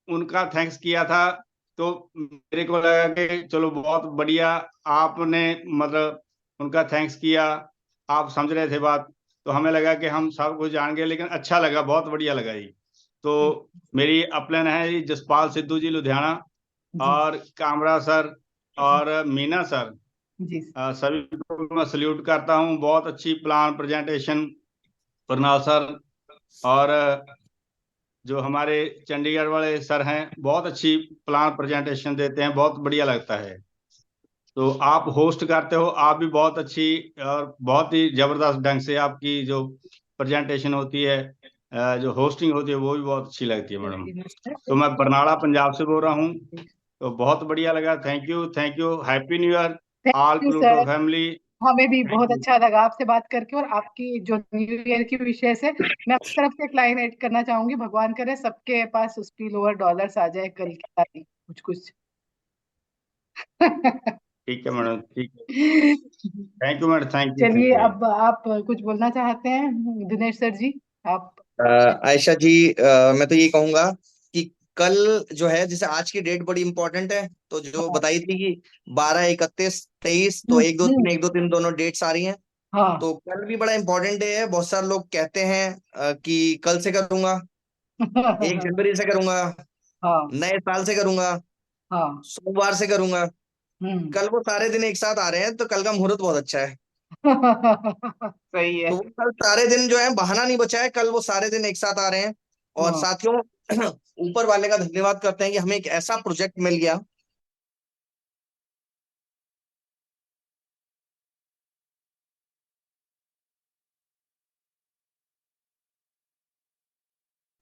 उनका थैंक्स किया था, तो मेरे को लगा कि चलो बहुत बढ़िया। आपने मतलब उनका थैंक्स किया, आप समझ रहे थे बात, तो हमें लगा कि हम सब कुछ जान गए, लेकिन अच्छा लगा, बहुत बढ़िया लगा ये। तो मेरी अपलाइन है जी, जसपाल सिद्धू जी लुधियाना, जी और कामरा सर और मीना सर, जी सभी को मैं सल्यूट करता हूँ। बहुत अच्छी प्लान प्रेजेंटेशन करनाल सर, और जो हमारे चंडीगढ़ वाले सर हैं, बहुत अच्छी प्लान प्रेजेंटेशन देते हैं, बहुत बढ़िया लगता है। तो आप होस्ट करते हो, आप भी बहुत अच्छी और बहुत ही जबरदस्त ढंग से आपकी जो प्रेजेंटेशन होती है, जो होस्टिंग होती है, वो भी बहुत अच्छी लगती है मैडम। Very much sir. तो मैं बरनाला पंजाब से बोल रहा हूँ, तो बहुत बढ़िया लगा। Thank you, happy new year all thank you Pluto sir. Family. हमें भी थैंक बहुत यू। अच्छा लगा आपसे बात करके, और आपकी जो न्यू ईयर की विशेष है, मैं अपनी तरफ से एक लाइन ऐड करना चाहूंगी। भगवान करे सबके पास उसकी लोअर डॉलर्स आ जाए कल की तारीख कुछ कुछ। ठीक है मैडम, ठीक है। थैंक यू मैडम, थैंक चलिए यू। अब आप कुछ बोलना चाहते हैं दिनेश सर जी, आप। आयशा जी, मैं तो ये कहूंगा कि कल जो है, जैसे आज की डेट बड़ी इंपॉर्टेंट है, तो जो हाँ। बताई थी कि 12, 31, 23, तो एक दो तीन दोनों डेट्स आ रही हैं। हाँ। तो कल भी बड़ा इंपॉर्टेंट डे है। बहुत सारे लोग कहते हैं कि कल से करूंगा, 1 जनवरी से करूंगा, हाँ। नए साल से करूंगा, हाँ। सोमवार से करूंगा। हम्म। कल वो सारे दिन एक साथ आ रहे हैं, तो कल का मुहूर्त बहुत अच्छा है। सही है। तो वो कल सारे दिन जो है, बहाना नहीं बचा है, कल वो सारे दिन एक साथ आ रहे हैं। और हाँ। साथियों, ऊपर वाले का धन्यवाद करते हैं कि हमें एक ऐसा प्रोजेक्ट मिल गया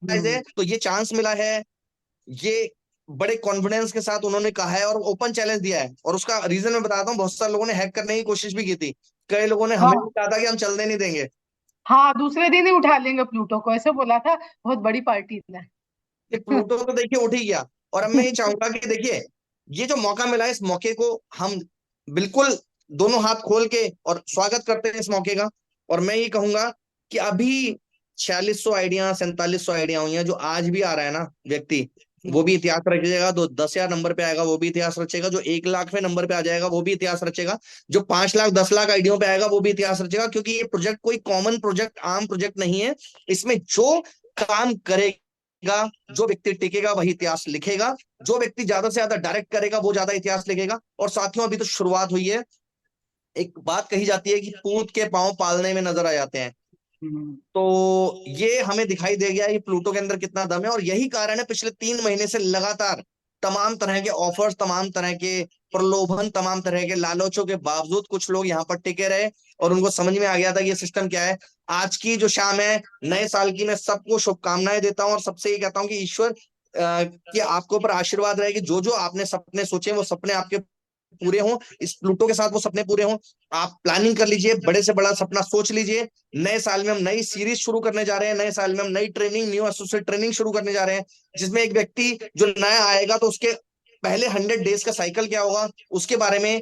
हम्म। है। तो ये चांस मिला है, ये बड़े कॉन्फिडेंस के साथ उन्होंने कहा है, और ओपन चैलेंज दिया है। और उसका रीजन मैं बताता हूँ, बहुत सारे लोगों ने हैक करने की कोशिश भी की थी। कई लोगों ने हमें भी हाँ। कहा था कि हम चलने नहीं देंगे। हाँ दूसरे दिन ही उठा लेंगे प्लूटो को, ऐसे बोला था। बहुत बड़ी पार्टी ने। ये प्लूटो तो देखिए उठ ही गया। और अब मैं ये चाहूंगा कि देखिए, ये जो मौका मिला है, इस मौके को हम बिल्कुल दोनों हाथ खोल के और स्वागत करते हैं इस मौके का। और मैं ये कहूंगा कि अभी 4600 आइडिया, 4700 आइडिया हुई हैं। जो आज भी आ रहा है ना व्यक्ति, वो भी इतिहास रचेगा। जो 10,000 नंबर पे आएगा वो भी इतिहास रचेगा। जो 1 लाख नंबर पे आ जाएगा वो भी इतिहास रचेगा। जो 5 लाख 10 लाख आइडियों पे आएगा वो भी इतिहास रचेगा। क्योंकि ये प्रोजेक्ट कोई कॉमन प्रोजेक्ट, आम प्रोजेक्ट नहीं है। इसमें जो काम करेगा, जो व्यक्ति टिकेगा वही इतिहास लिखेगा। जो व्यक्ति ज्यादा से ज्यादा डायरेक्ट करेगा वो ज्यादा इतिहास लिखेगा। और साथियों, अभी तो शुरुआत हुई है। एक बात कही जाती है कि पूत के पांव पालने में नजर आ जाते हैं। हम्म। तो ये हमें दिखाई दे गया है प्लूटो के अंदर कितना दम है। और यही कारण है पिछले 3 महीने से लगातार तमाम तरह के ऑफर्स, तमाम तरह के प्रलोभन, तमाम तरह के लालचों के बावजूद कुछ लोग यहाँ पर टिके रहे। और उनको समझ में आ गया था कि ये सिस्टम क्या है। आज की जो शाम है, नए साल की, मैं सबको शुभकामनाएं देता हूँ। और सबसे ये कहता हूँ कि ईश्वर कि आपके ऊपर आशीर्वाद रहे कि जो जो आपने सपने सोचे वो सपने आपके पूरे हों। इस प्लूटो के साथ वो सपने पूरे हों। आप प्लानिंग कर लीजिए, बड़े से बड़ा सपना सोच लीजिए। नए साल में हम नई सीरीज शुरू करने जा रहे हैं। नए साल में हम नई ट्रेनिंग, न्यू एसोसिएट ट्रेनिंग शुरू करने जा रहे हैं, जिसमें एक व्यक्ति जो नया आएगा तो उसके पहले 100 डेज का साइकिल क्या होगा उसके बारे में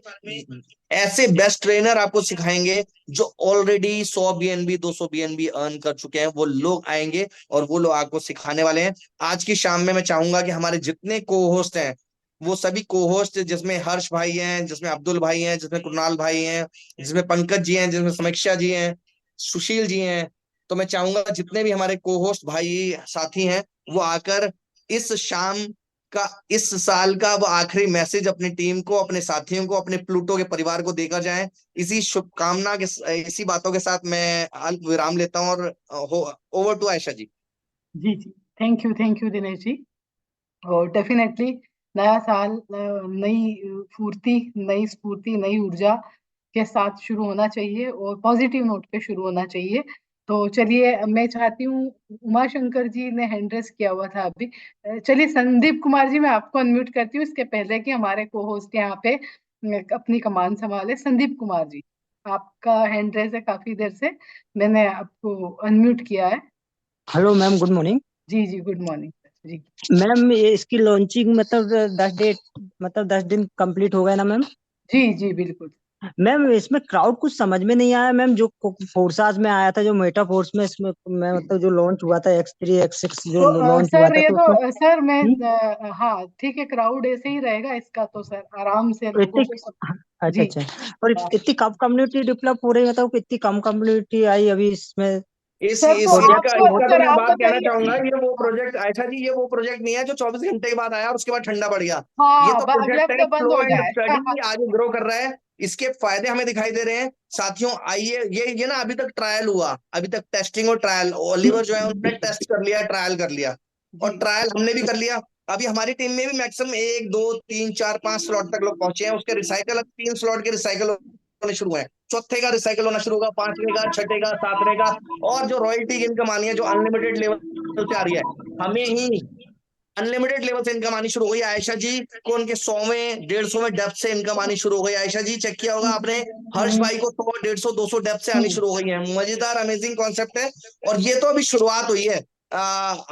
ऐसे बेस्ट ट्रेनर आपको सिखाएंगे जो ऑलरेडी 100 बीएनबी 200 बीएनबी अर्न कर चुके हैं। वो लोग आएंगे और वो लोग आपको सिखाने वाले हैं। आज की शाम में मैं चाहूंगा कि हमारे जितने को होस्ट हैं वो सभी को होस्ट, जिसमें हर्ष भाई हैं, जिसमें अब्दुल भाई हैं, जिसमें कुणाल भाई हैं, जिसमें पंकज जी हैं, जिसमें समीक्षा जी हैं, सुशील जी हैं, तो मैं चाहूंगा जितने भी हमारे को होस्ट भाई साथी हैं वो आकर इस शाम का, इस साल का वो आखिरी मैसेज अपनी टीम को, अपने साथियों को, अपने प्लूटो के परिवार को देकर जाएं। इसी शुभकामना के, इसी बातों के साथ मैं अल्प विराम लेता हूं और ओवर टू आयशा जी। जी जी, थैंक यू दिनेश जी। और डेफिनेटली नया साल नई फुर्ती, नई स्फूर्ति, नई ऊर्जा के साथ शुरू होना चाहिए और पॉजिटिव नोट पे शुरू होना चाहिए। तो चलिए, मैं चाहती हूँ, उमा शंकर जी ने हैंड रेस किया हुआ था अभी। चलिए संदीप कुमार जी, मैं आपको अनम्यूट करती हूँ इसके पहले कि हमारे को होस्ट यहाँ पे अपनी कमान संभाले। संदीप कुमार जी, आपका हैंड रेस है काफी देर से, मैंने आपको अनम्यूट किया है। Hello ma'am, good morning. जी जी, गुड मॉर्निंग जी। मैम इसकी लॉन्चिंग मतलब 10 दिन कंप्लीट हो गए ना मैम? जी जी बिल्कुल। मैम इसमें क्राउड कुछ समझ में नहीं आया मैम। जो फोर्साज में आया था, जो मेटा फोर्स में, इसमें मैं मतलब जो लॉन्च हुआ था X3 X6 जो तो लॉन्च हुआ सर था, ये तो उसमें तो सर मैं हाँ ठीक है, क्राउड ऐसे ही रहेगा इसका तो सर, आराम से लोगों इतनी को सब। अच्छा जी। अच्छा। और हाँ। इतनी कम कम्युनिटी डेवलप हो रही है, मतलब इतनी कम कम्युनिटी आई अभी इसमें सर तो प्रोजेक्ट। इसका तो सर मैं आप बात कहना बताइए। चाहूंगा, ये वो हाँ प्रोजेक्ट, आयशा जी, ये वो प्रोजेक्ट नहीं है जो 24 घंटे के बाद आया और उसके बाद ठंडा पड़ गया। ये हाँ, तो अगले प्रोजेक्ट है हफ्ते बंद स्लो हो एंड जाए। स्टडी, आगे ग्रो कर रहा है। इसके फायदे हमें दिखाई दे रहे हैं साथियों। आइए, ये ना अभी तक ट्रायल हुआ, अभी तक टेस्टिंग और ट्रायल, ओलिवर जो है उन्होंने टेस्ट कर लिया, ट्रायल कर लिया, और जी ट्रायल हमने भी कर लिया। अभी हमारी टीम में भी मैक्सिमम 1 2 3 4 5 स्लॉट तक लोग पहुंचे हैं। उसके रिसाइकल, 3 स्लॉट के रिसाइकल होने शुरू हुए हैं, चौथे का रिसाइकल होना शुरू होगा, पांचवे का, छठे का, सातवें का। और जो रॉयल्टी इनकम आनी है, जो अनलिमिटेड लेवल से आ रही है, हमें ही अनलिमिटेड लेवल से इनकम आनी शुरू हो गई। आयशा जी को उनके 100वें 150वें डेप्थ से इनकम आनी शुरू हो गई। आयशा जी, चेक किया होगा आपने, हर्ष भाई को 100 150 200 डेप्थ से आनी शुरू हो गई है। मजेदार, अमेजिंग कॉन्सेप्ट है। और ये तो अभी शुरुआत हुई है।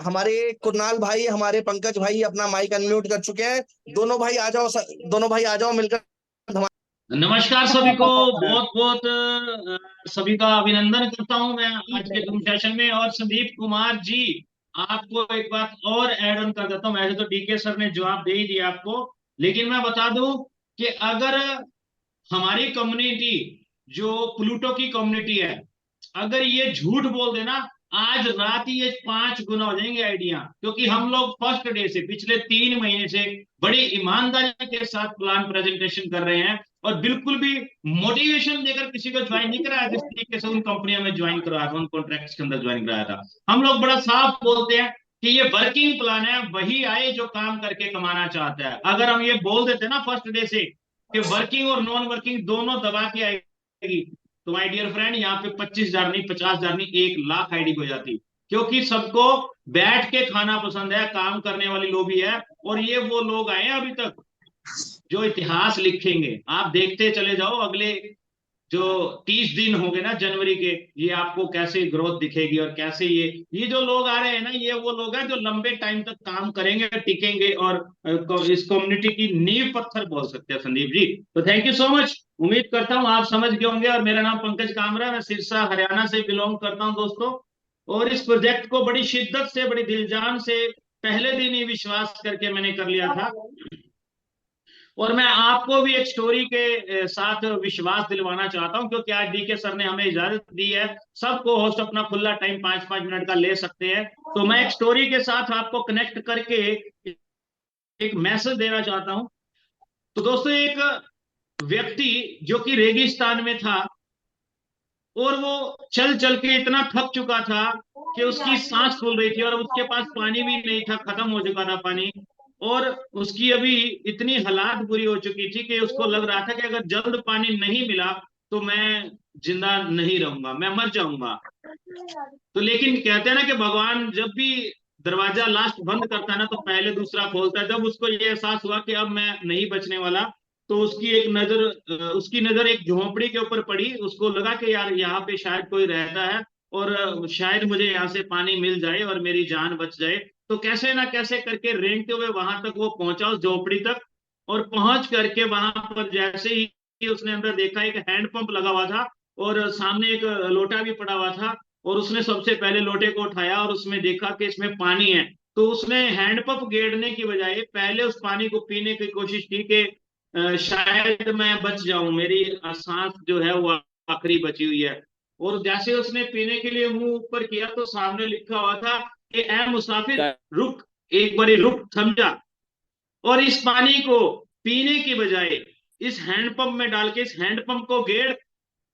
हमारे कुणाल भाई, हमारे पंकज भाई अपना माइक अनम्यूट कर चुके हैं। दोनों भाई आ जाओ, दोनों भाई आ जाओ मिलकर। नमस्कार सभी को, बहुत बहुत सभी का अभिनंदन करता हूं मैं आज के जूम सेशन में। और संदीप कुमार जी, आपको एक बात और ऐड ऑन कर देता हूं। वैसे तो डीके सर ने जवाब दे ही दिया आपको, लेकिन मैं बता दूं कि अगर हमारी कम्युनिटी जो प्लूटो की कम्युनिटी है, अगर ये झूठ बोल देना, आज रात ही ये 5 गुना हो जाएंगे आइडिया। क्योंकि हम लोग फर्स्ट डे से, पिछले 3 महीने से बड़ी ईमानदारी के साथ प्लान प्रेजेंटेशन कर रहे हैं, और बिल्कुल भी मोटिवेशन देकर किसी को ज्वाइन नहीं कराया जिस तरीके से उन कंपनियों में ज्वाइन कराया था, उन कॉन्ट्रैक्ट्स के अंदर ज्वाइन कराया था। हम लोग बड़ा साफ बोलते हैं कि ये वर्किंग प्लान है, वही आए जो काम करके कमाना चाहता है। अगर हम ये बोल देते ना फर्स्ट डे से कि वर्किंग और नॉन वर्किंग दोनों दबा के आएगी, तो माय डियर फ्रेंड, यहाँ पे 25,000 नहीं, 50,000 नहीं, 1 लाख आईडी हो जाती। क्योंकि सबको बैठ के खाना पसंद है, काम करने वाली लोभी है। और ये वो लोग आए हैं अभी तक जो इतिहास लिखेंगे। आप देखते चले जाओ, अगले जो 30 दिन होंगे ना जनवरी के, ये आपको कैसे ग्रोथ दिखेगी और कैसे ये जो लोग आ रहे हैं ना, ये वो लोग हैं जो लंबे टाइम तक काम करेंगे, टिकेंगे, और इस कम्युनिटी की नींव पत्थर बोल सकते हैं संदीप जी। तो थैंक यू सो मच। उम्मीद करता हूं आप समझ गए होंगे। और मेरा नाम पंकज कामरा, मैं सिरसा हरियाणा से बिलोंग करता हूं दोस्तों। और इस प्रोजेक्ट को बड़ी शिद्दत से, बड़ी दिलजान से पहले दिन ही विश्वास करके मैंने कर लिया था। और मैं आपको भी एक स्टोरी के साथ विश्वास दिलवाना चाहता हूं, क्योंकि आज डीके सर ने हमें इजाजत दी है, सबको होस्ट अपना खुला टाइम 5-5 मिनट का ले सकते हैं। तो मैं एक स्टोरी के साथ आपको कनेक्ट करके एक मैसेज देना चाहता हूं। तो दोस्तों, एक व्यक्ति जो कि रेगिस्तान में था, और वो चल चल के इतना थक चुका था कि उसकी सांस फूल रही थी, और उसके पास पानी भी नहीं था, खत्म हो चुका था पानी। और उसकी अभी इतनी हालात बुरी हो चुकी थी कि उसको लग रहा था कि अगर जल्द पानी नहीं मिला तो मैं जिंदा नहीं रहूंगा, मैं मर जाऊंगा। तो लेकिन कहते हैं ना कि भगवान जब भी दरवाजा लास्ट बंद करता है ना, तो पहले दूसरा खोलता है। जब उसको ये एहसास हुआ कि अब मैं नहीं बचने वाला, तो उसकी नजर एक झोंपड़ी के ऊपर पड़ी। उसको लगा कि यार यहाँ पे शायद कोई रहता है, और शायद मुझे यहाँ से पानी मिल जाए और मेरी जान बच जाए। तो कैसे ना कैसे करके रेंगते हुए वहां तक वो पहुंचा, उस झोपड़ी तक। और पहुंच करके वहां पर जैसे ही उसने अंदर देखा, एक हैंडपंप लगा हुआ था और सामने एक लोटा भी पड़ा हुआ था, और उसने सबसे पहले लोटे को उठाया और उसमें देखा कि इसमें पानी है। तो उसने हैंडपंप गेड़ने की बजाय पहले उस पानी को पीने की कोशिश की कि शायद मैं बच जाऊं, मेरी सांस जो है वो आखिरी बची हुई है। और जैसे उसने पीने के लिए मुंह ऊपर किया तो सामने लिखा हुआ था कि ऐ मुसाफिर रुक, एक बारी रुक, समझा। और इस पानी को पीने की बजाय इस हैंडपंप में डाल के इस हैंडपंप को गेड़।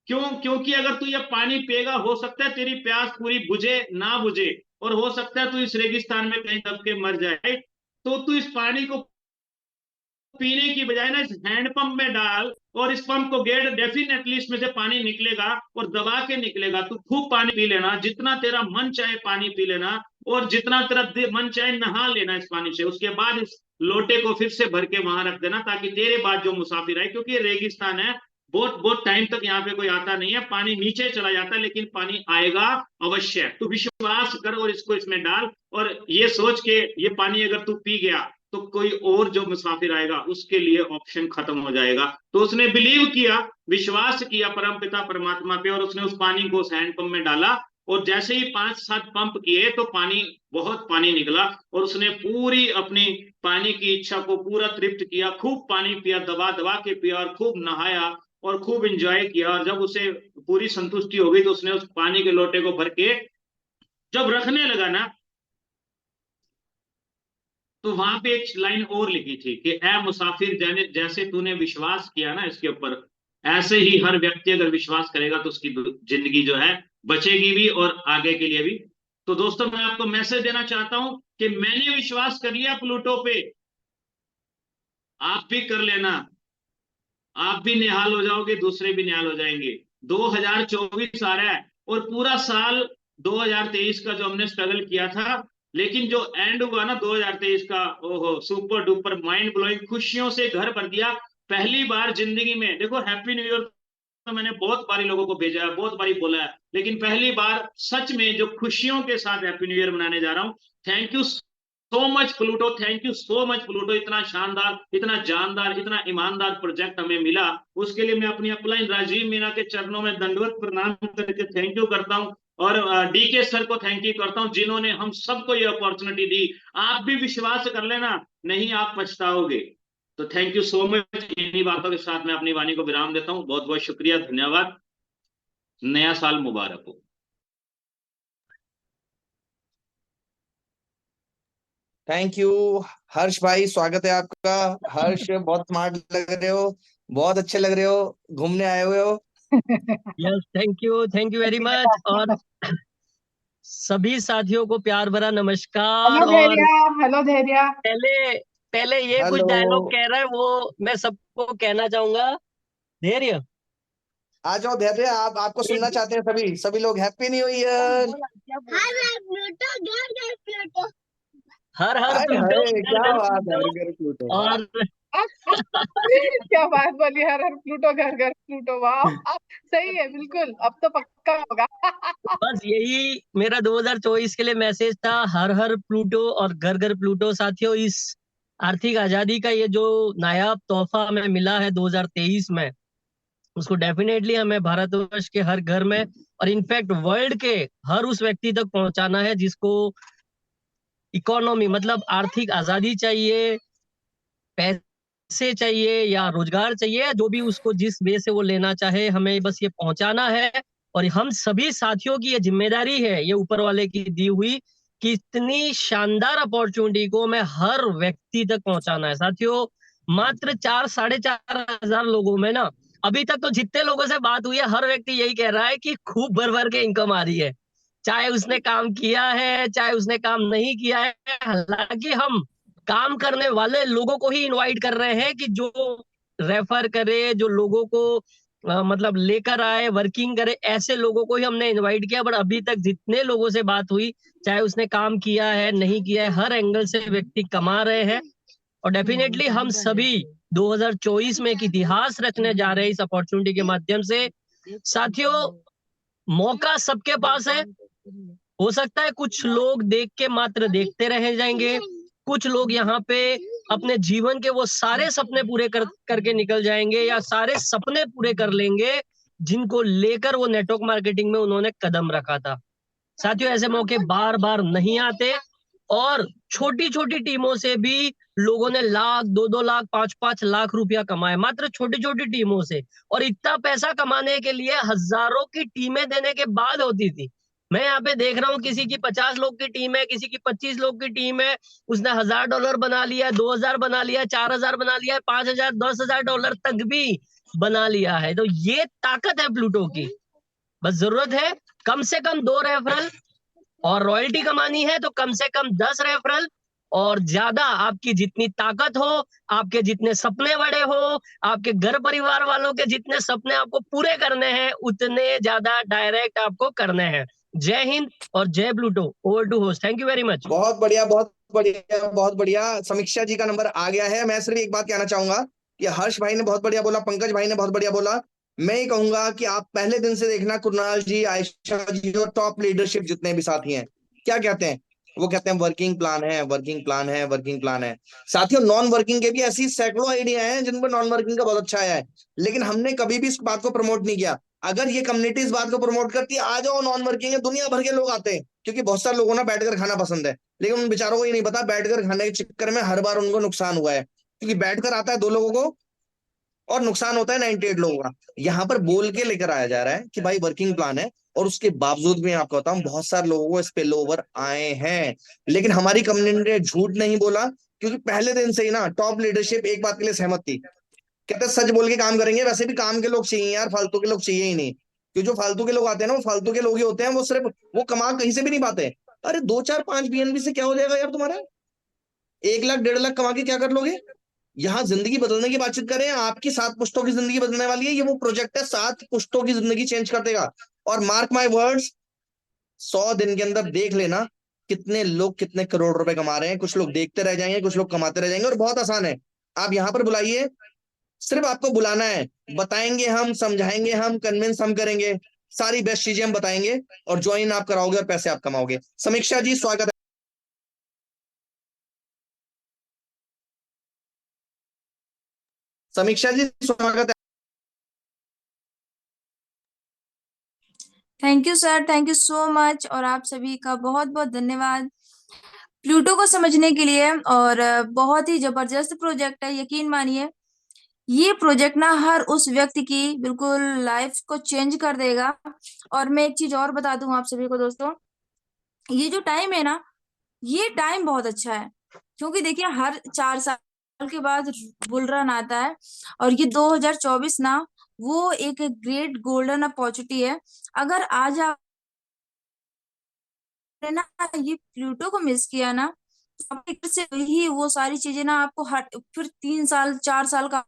क्यों? क्योंकि अगर तू ये पानी पिएगा, हो सकता है तेरी प्यास पूरी बुझे ना बुझे, और हो सकता है तू इस रेगिस्तान में कहीं दब के मर जाए। तो तू इस पानी को पीने की बजाय ना इस हैंडपंप में डाल और इस पंप को गेड़, डेफिनेटली इसमें से पानी निकलेगा और दबा के निकलेगा। तू खूब पानी पी लेना, जितना तेरा मन चाहे पानी पी लेना, और जितना तेरा मन चाहे नहा लेना इस पानी से। उसके बाद इस लोटे को फिर से भर के वहां रख देना, ताकि तेरे बाद जो मुसाफिर आए, क्योंकि ये रेगिस्तान है, बहुत बहुत टाइम तक यहाँ पे कोई आता नहीं है, पानी नीचे चला जाता है, लेकिन पानी आएगा अवश्य। तू विश्वास कर और इसको इसमें डाल, और ये सोच के ये पानी अगर तू पी गया तो कोई और जो मुसाफिर आएगा उसके लिए ऑप्शन खत्म हो जाएगा। तो उसने बिलीव किया, विश्वास किया परम पिता परमात्मा पे, और उसने उस पानी को उस हैंडपंप में डाला, और जैसे ही 5-7 पंप किए तो पानी, बहुत पानी निकला, और उसने पूरी अपनी पानी की इच्छा को पूरा तृप्त किया, खूब पानी पिया, दबा दबा के पिया, और खूब नहाया और खूब एंजॉय किया। और जब उसे पूरी संतुष्टि हो गई तो उसने उस पानी के लोटे को भर के जब रखने लगा ना, तो वहां पे एक लाइन और लिखी थी कि ऐ मुसाफिर, जैसे तूने विश्वास किया ना इसके ऊपर, ऐसे ही हर व्यक्ति अगर विश्वास करेगा तो उसकी जिंदगी जो है बचेगी भी और आगे के लिए भी। तो दोस्तों, मैं आपको मैसेज देना चाहता हूं कि मैंने विश्वास कर लिया प्लूटो पे, आप भी कर लेना। आप भी निहाल हो जाओगे, दूसरे भी निहाल हो जाएंगे। 2024 आ रहा है, और पूरा साल 2023 का जो हमने स्ट्रगल किया था, लेकिन जो एंड हुआ ना 2023 का, ओहो सुपर डुपर माइंड ब्लोइंग, खुशियों से घर भर दिया। पहली बार जिंदगी में, देखो हैप्पी न्यू ईयर तो मैंने बहुत बारी लोगों को भेजा है, बहुत बारी बोला है, लेकिन पहली बार सच में जो खुशियों के साथ हैप्पी न्यू ईयर मनाने जा रहा हूं। Thank you so much Pluto, thank you so much Pluto. इतना शानदार, इतना जानदार, इतना ईमानदार प्रोजेक्ट हमें मिला, उसके लिए मैं अपनी अपलाइन राजीव मीना के चरणों में दंडवत प्रणाम करके थैंक यू करता हूं। और डीके सर को थैंक यू करता हूं, जिन्होंने हम सबको ये अपॉर्चुनिटी दी। आप भी विश्वास कर लेना, नहीं आप पछताओगे। तो थैंक यू सो मच। इन्हीं बातों के साथ मैं अपनी वाणी को विराम देता हूं। बहुत बहुत शुक्रिया, धन्यवाद। नया साल मुबारक हो। थैंक यू हर्ष भाई, स्वागत है आपका। हर्ष बहुत स्मार्ट लग रहे हो, बहुत अच्छे लग रहे हो, घूमने आए हुए हो। Yes, thank you very much. और सभी साथियों को प्यार भरा नमस्कार। हेलो और धैर्या, हेलो धैर्या। पहले पहले ये कुछ हेलो, डायलॉग कह रहा है, वो मैं सबको कहना चाहूंगा। धैर्य, आ जाओ धैर्य, आप आपको सुनना चाहते हैं सभी सभी लोग। Happy new year. हर हर हाय प्लूटो, हाय, घर क्या घर बात है, प्लूटो। घर प्लूटो। और क्या बात बोली, हर हर प्लूटो घर घर प्लूटो, वाह सही है, बिल्कुल अब तो पक्का होगा। बस यही मेरा 2024 के लिए मैसेज था, हर हर प्लूटो और घर घर प्लूटो। साथियों, इस आर्थिक आजादी का ये जो नायाब तोहफा हमें मिला है 2023 में, उसको डेफिनेटली हमें भारतवर्ष के हर घर में और इनफैक्ट वर्ल्ड के हर उस व्यक्ति तक पहुंचाना है जिसको इकोनॉमी मतलब आर्थिक आजादी चाहिए, पैसे चाहिए या रोजगार चाहिए, या जो भी उसको जिस वे से वो लेना चाहे, हमें बस ये पहुंचाना है। और हम सभी साथियों की ये जिम्मेदारी है, ये ऊपर वाले की दी हुई, कि इतनी शानदार अपॉर्चुनिटी को हमें हर व्यक्ति तक पहुंचाना है। साथियों, मात्र 4-4.5 हजार लोगों में ना, अभी तक तो जितने लोगों से बात हुई है, हर व्यक्ति यही कह रहा है कि खूब भर भर के इनकम आ रही है, चाहे उसने काम किया है चाहे उसने काम नहीं किया है। हालांकि हम काम करने वाले लोगों को ही इनवाइट कर रहे हैं कि जो रेफर करे, जो लोगों को मतलब लेकर आए, वर्किंग करे, ऐसे लोगों को ही हमने इनवाइट किया। बट अभी तक जितने लोगों से बात हुई, चाहे उसने काम किया है नहीं किया है, हर एंगल से व्यक्ति कमा रहे हैं। और डेफिनेटली हम सभी 2024 में एक इतिहास रचने जा रहे हैं इस अपॉर्चुनिटी के माध्यम से। साथियों, मौका सबके पास है। हो सकता है कुछ लोग देख के मात्र देखते रह जाएंगे, कुछ लोग यहाँ पे अपने जीवन के वो सारे सपने पूरे करके निकल जाएंगे, या सारे सपने पूरे कर लेंगे जिनको लेकर वो नेटवर्क मार्केटिंग में उन्होंने कदम रखा था। साथियों, ऐसे मौके बार बार नहीं आते, और छोटी छोटी टीमों से भी लोगों ने लाख, 2-2 लाख, 5-5 लाख रुपया कमाए, मात्र छोटी छोटी टीमों से। और इतना पैसा कमाने के लिए हजारों की टीमें देने के बाद होती थी। मैं यहाँ पे देख रहा हूँ, किसी की 50 लोग की टीम है, किसी की 25 लोग की टीम है, उसने $1000 बना लिया, 2000 बना लिया, 4000 बना लिया, 5000, $10,000 तक भी बना लिया है। तो ये ताकत है प्लूटो की। बस जरूरत है कम से कम 2 रेफरल, और रॉयल्टी कमानी है तो कम से कम 10 रेफरल, और ज्यादा आपकी जितनी ताकत हो, आपके जितने सपने बड़े हो, आपके घर परिवार वालों के जितने सपने आपको पूरे करने हैं, उतने ज्यादा डायरेक्ट आपको करने हैं। जय हिंद और जय Pluto. Over to host. Thank you very much. बहुत बढ़िया, बहुत बढ़िया, बहुत बढ़िया। समीक्षा जी का नंबर आ गया है। मैं सिर्फ एक बात कहना चाहूंगा कि हर्ष भाई ने बहुत बढ़िया बोला, पंकज भाई ने बहुत बढ़िया बोला। मैं ये कहूंगा कि आप पहले दिन से देखना, कुणाल जी, आयशा जी और टॉप लीडरशिप जितने भी साथी हैं, क्या कहते हैं? वो कहते हैं वर्किंग प्लान है, वर्किंग प्लान है, वर्किंग प्लान है। साथियों, नॉन वर्किंग के भी ऐसी सैकड़ों आइडिया हैं जिन पर नॉन वर्किंग का बहुत अच्छा आया है, लेकिन हमने कभी भी इस बात को प्रमोट नहीं किया। अगर ये कम्युनिटी इस बात को प्रमोट करती, आ जाओ नॉन वर्किंग है, दुनिया भर के लोग आते हैं, क्योंकि बहुत सारे लोगों ने बैठकर खाना पसंद है, लेकिन उन बेचारों को ये नहीं पता बैठकर खाने के चक्कर में हर बार उनको नुकसान हुआ है, क्योंकि बैठकर आता है 2 लोगों को और नुकसान होता है 98 लोगों का। यहाँ पर बोल के लेकर आया जा रहा है कि भाई वर्किंग प्लान है, और उसके बावजूद भी आपको बताऊं बहुत सारे लोगों को स्पिल ओवर आए हैं, लेकिन हमारी कम्युनिटी ने झूठ नहीं बोला, क्योंकि पहले दिन से ही ना टॉप लीडरशिप एक बात के लिए सहमत थी। कहते सच बोल के काम करेंगे, वैसे भी काम के लोग चाहिए यार, फालतू के लोग चाहिए ही नहीं। क्योंकि जो फालतू के लोग आते हैं ना, वो फालतू के लोग ही होते हैं, वो सिर्फ वो कमा कहीं से भी नहीं पाते। अरे 2 4 5 बीएनबी से क्या हो जाएगा यार तुम्हारा? 1 लाख 1.5 लाख कमा के क्या कर लोगे? यहाँ जिंदगी बदलने की बातचीत करें, आपकी 7 पुश्तों की जिंदगी बदलने वाली है। ये वो प्रोजेक्ट है, 7 पुश्तों की जिंदगी चेंज कर देगा। और मार्क माय वर्ड्स, 100 दिन के अंदर देख लेना कितने लोग कितने करोड़ रुपए कमा रहे हैं। कुछ लोग देखते रह जाएंगे, कुछ लोग कमाते रह जाएंगे। और बहुत आसान है, आप यहाँ पर बुलाइए, सिर्फ आपको बुलाना है, बताएंगे हम, समझाएंगे हम, कन्विंस हम करेंगे, सारी बेस्ट चीजें हम बताएंगे, और ज्वाइन आप कराओगे और पैसे आप कमाओगे। समीक्षा जी स्वागत है। समीक्षा जी स्वागत है। Thank you sir, thank you so much, और आप सभी का बहुत बहुत धन्यवाद प्लूटो को समझने के लिए। और बहुत ही जबरदस्त प्रोजेक्ट है, यकीन मानिए ये प्रोजेक्ट ना हर उस व्यक्ति की बिल्कुल लाइफ को चेंज कर देगा। और मैं एक चीज और बता दूं आप सभी को दोस्तों, ये जो टाइम है ना, ये टाइम बहुत अच्छा है, क्योंकि देखिए हर 4 साल के बाद बुल रन आता है, और ये 2024 ना वो एक ग्रेट गोल्डन अपॉर्चुनिटी है। अगर आज आपने ना ये प्लूटो को मिस किया ना, तो आपके घर से ही वो सारी चीजें ना आपको हर फिर 3 साल 4 साल का।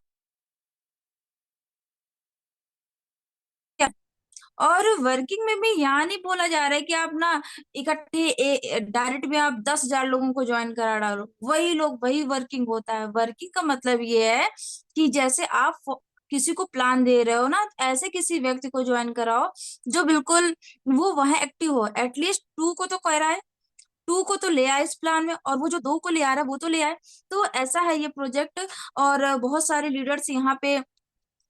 और वर्किंग में भी यहाँ नहीं बोला जा रहा है कि आप ना इकट्ठे डायरेक्ट में आप 10,000 लोगों को ज्वाइन करा डालो, वही लोग वही वर्किंग होता है। वर्किंग का मतलब ये है कि जैसे आप किसी को प्लान दे रहे हो ना, ऐसे किसी व्यक्ति को ज्वाइन कराओ जो बिल्कुल वो वहां एक्टिव हो। एटलीस्ट 2 को तो करा है, 2 को तो ले आए इस प्लान में, और वो जो 2 को ले आ रहा है वो तो ले आए। तो ऐसा है ये प्रोजेक्ट। और बहुत सारे लीडर्स यहाँ पे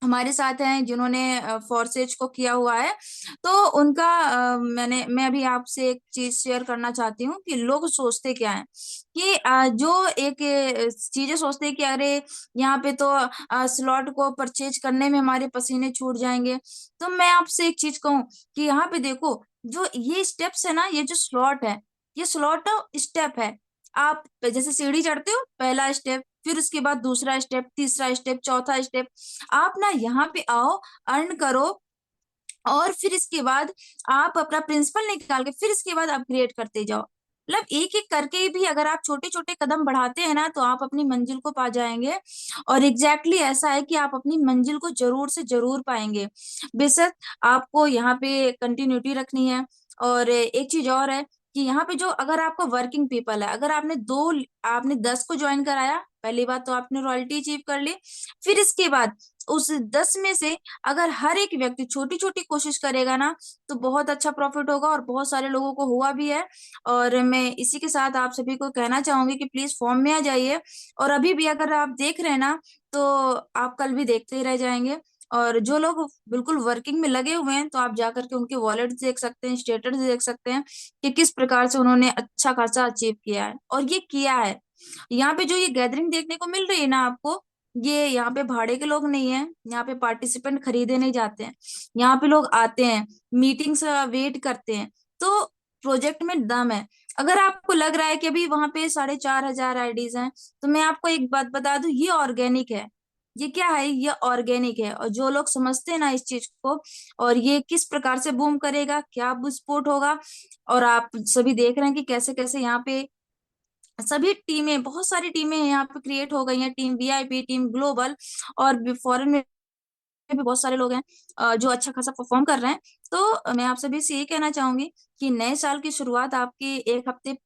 हमारे साथ हैं जिन्होंने फोर्सेज को किया हुआ है। तो उनका मैं अभी आपसे एक चीज शेयर करना चाहती हूँ कि लोग सोचते क्या है कि जो एक चीजें सोचते हैं कि अरे यहाँ पे तो स्लॉट को परचेज करने में हमारे पसीने छूट जाएंगे। तो मैं आपसे एक चीज कहूँ कि यहाँ पे देखो, जो ये स्टेप्स है ना, ये जो स्लॉट है, ये स्लॉट स्टेप है। आप जैसे सीढ़ी चढ़ते हो, पहला स्टेप, फिर उसके बाद दूसरा स्टेप, तीसरा स्टेप, चौथा स्टेप। आप ना यहाँ पे आओ, अर्न करो, और फिर इसके बाद आप अपना प्रिंसिपल निकाल के फिर इसके बाद अपग्रेड करते जाओ। मतलब एक एक करके भी अगर आप छोटे छोटे कदम बढ़ाते हैं ना, तो आप अपनी मंजिल को पा जाएंगे। और एग्जैक्टली ऐसा है कि आप अपनी मंजिल को जरूर से जरूर पाएंगे। बेशक आपको यहाँ पे कंटिन्यूटी रखनी है। और एक चीज और है कि यहाँ पे जो अगर आपका वर्किंग पीपल है, अगर आपने 10 को ज्वाइन कराया, पहली बात तो आपने रॉयल्टी अचीव कर ली। फिर इसके बाद उस 10 में से अगर हर एक व्यक्ति छोटी छोटी कोशिश करेगा ना, तो बहुत अच्छा प्रॉफिट होगा और बहुत सारे लोगों को हुआ भी है। और मैं इसी के साथ आप सभी को कहना चाहूंगी कि प्लीज फॉर्म में आ जाइए। और अभी भी अगर आप देख रहे हैं ना, तो आप कल भी देखते ही रह जाएंगे। और जो लोग बिल्कुल वर्किंग में लगे हुए हैं, तो आप जाकर के उनके वॉलेट देख सकते हैं, स्टेटस देख सकते हैं कि किस प्रकार से उन्होंने अच्छा खासा अचीव किया है। और ये किया है। यहाँ पे जो ये गैदरिंग देखने को मिल रही है ना आपको, ये यहाँ पे भाड़े के लोग नहीं है, यहाँ पे पार्टिसिपेंट खरीदे नहीं जाते हैं। यहाँ पे लोग आते हैं, मीटिंग्स वेट करते हैं। तो प्रोजेक्ट में दम है। अगर आपको लग रहा है कि अभी वहां पे 4,500 आईडीज हैं, तो मैं आपको एक बात बता दूं, ये ऑर्गेनिक है। ये क्या है? ये ऑर्गेनिक है। और जो लोग समझते हैं ना इस चीज को, और ये किस प्रकार से बूम करेगा, क्या विस्फोट होगा, और आप सभी देख रहे हैं कि कैसे कैसे यहाँ पे सभी टीमें, बहुत सारी टीमें यहाँ पे क्रिएट हो गई हैं, टीम वीआईपी, टीम ग्लोबल, और फॉरेन में भी बहुत सारे लोग हैं जो अच्छा खासा परफॉर्म कर रहे हैं। तो मैं आप सभी से यही कहना चाहूंगी कि नए साल की शुरुआत आपकी एक हफ्ते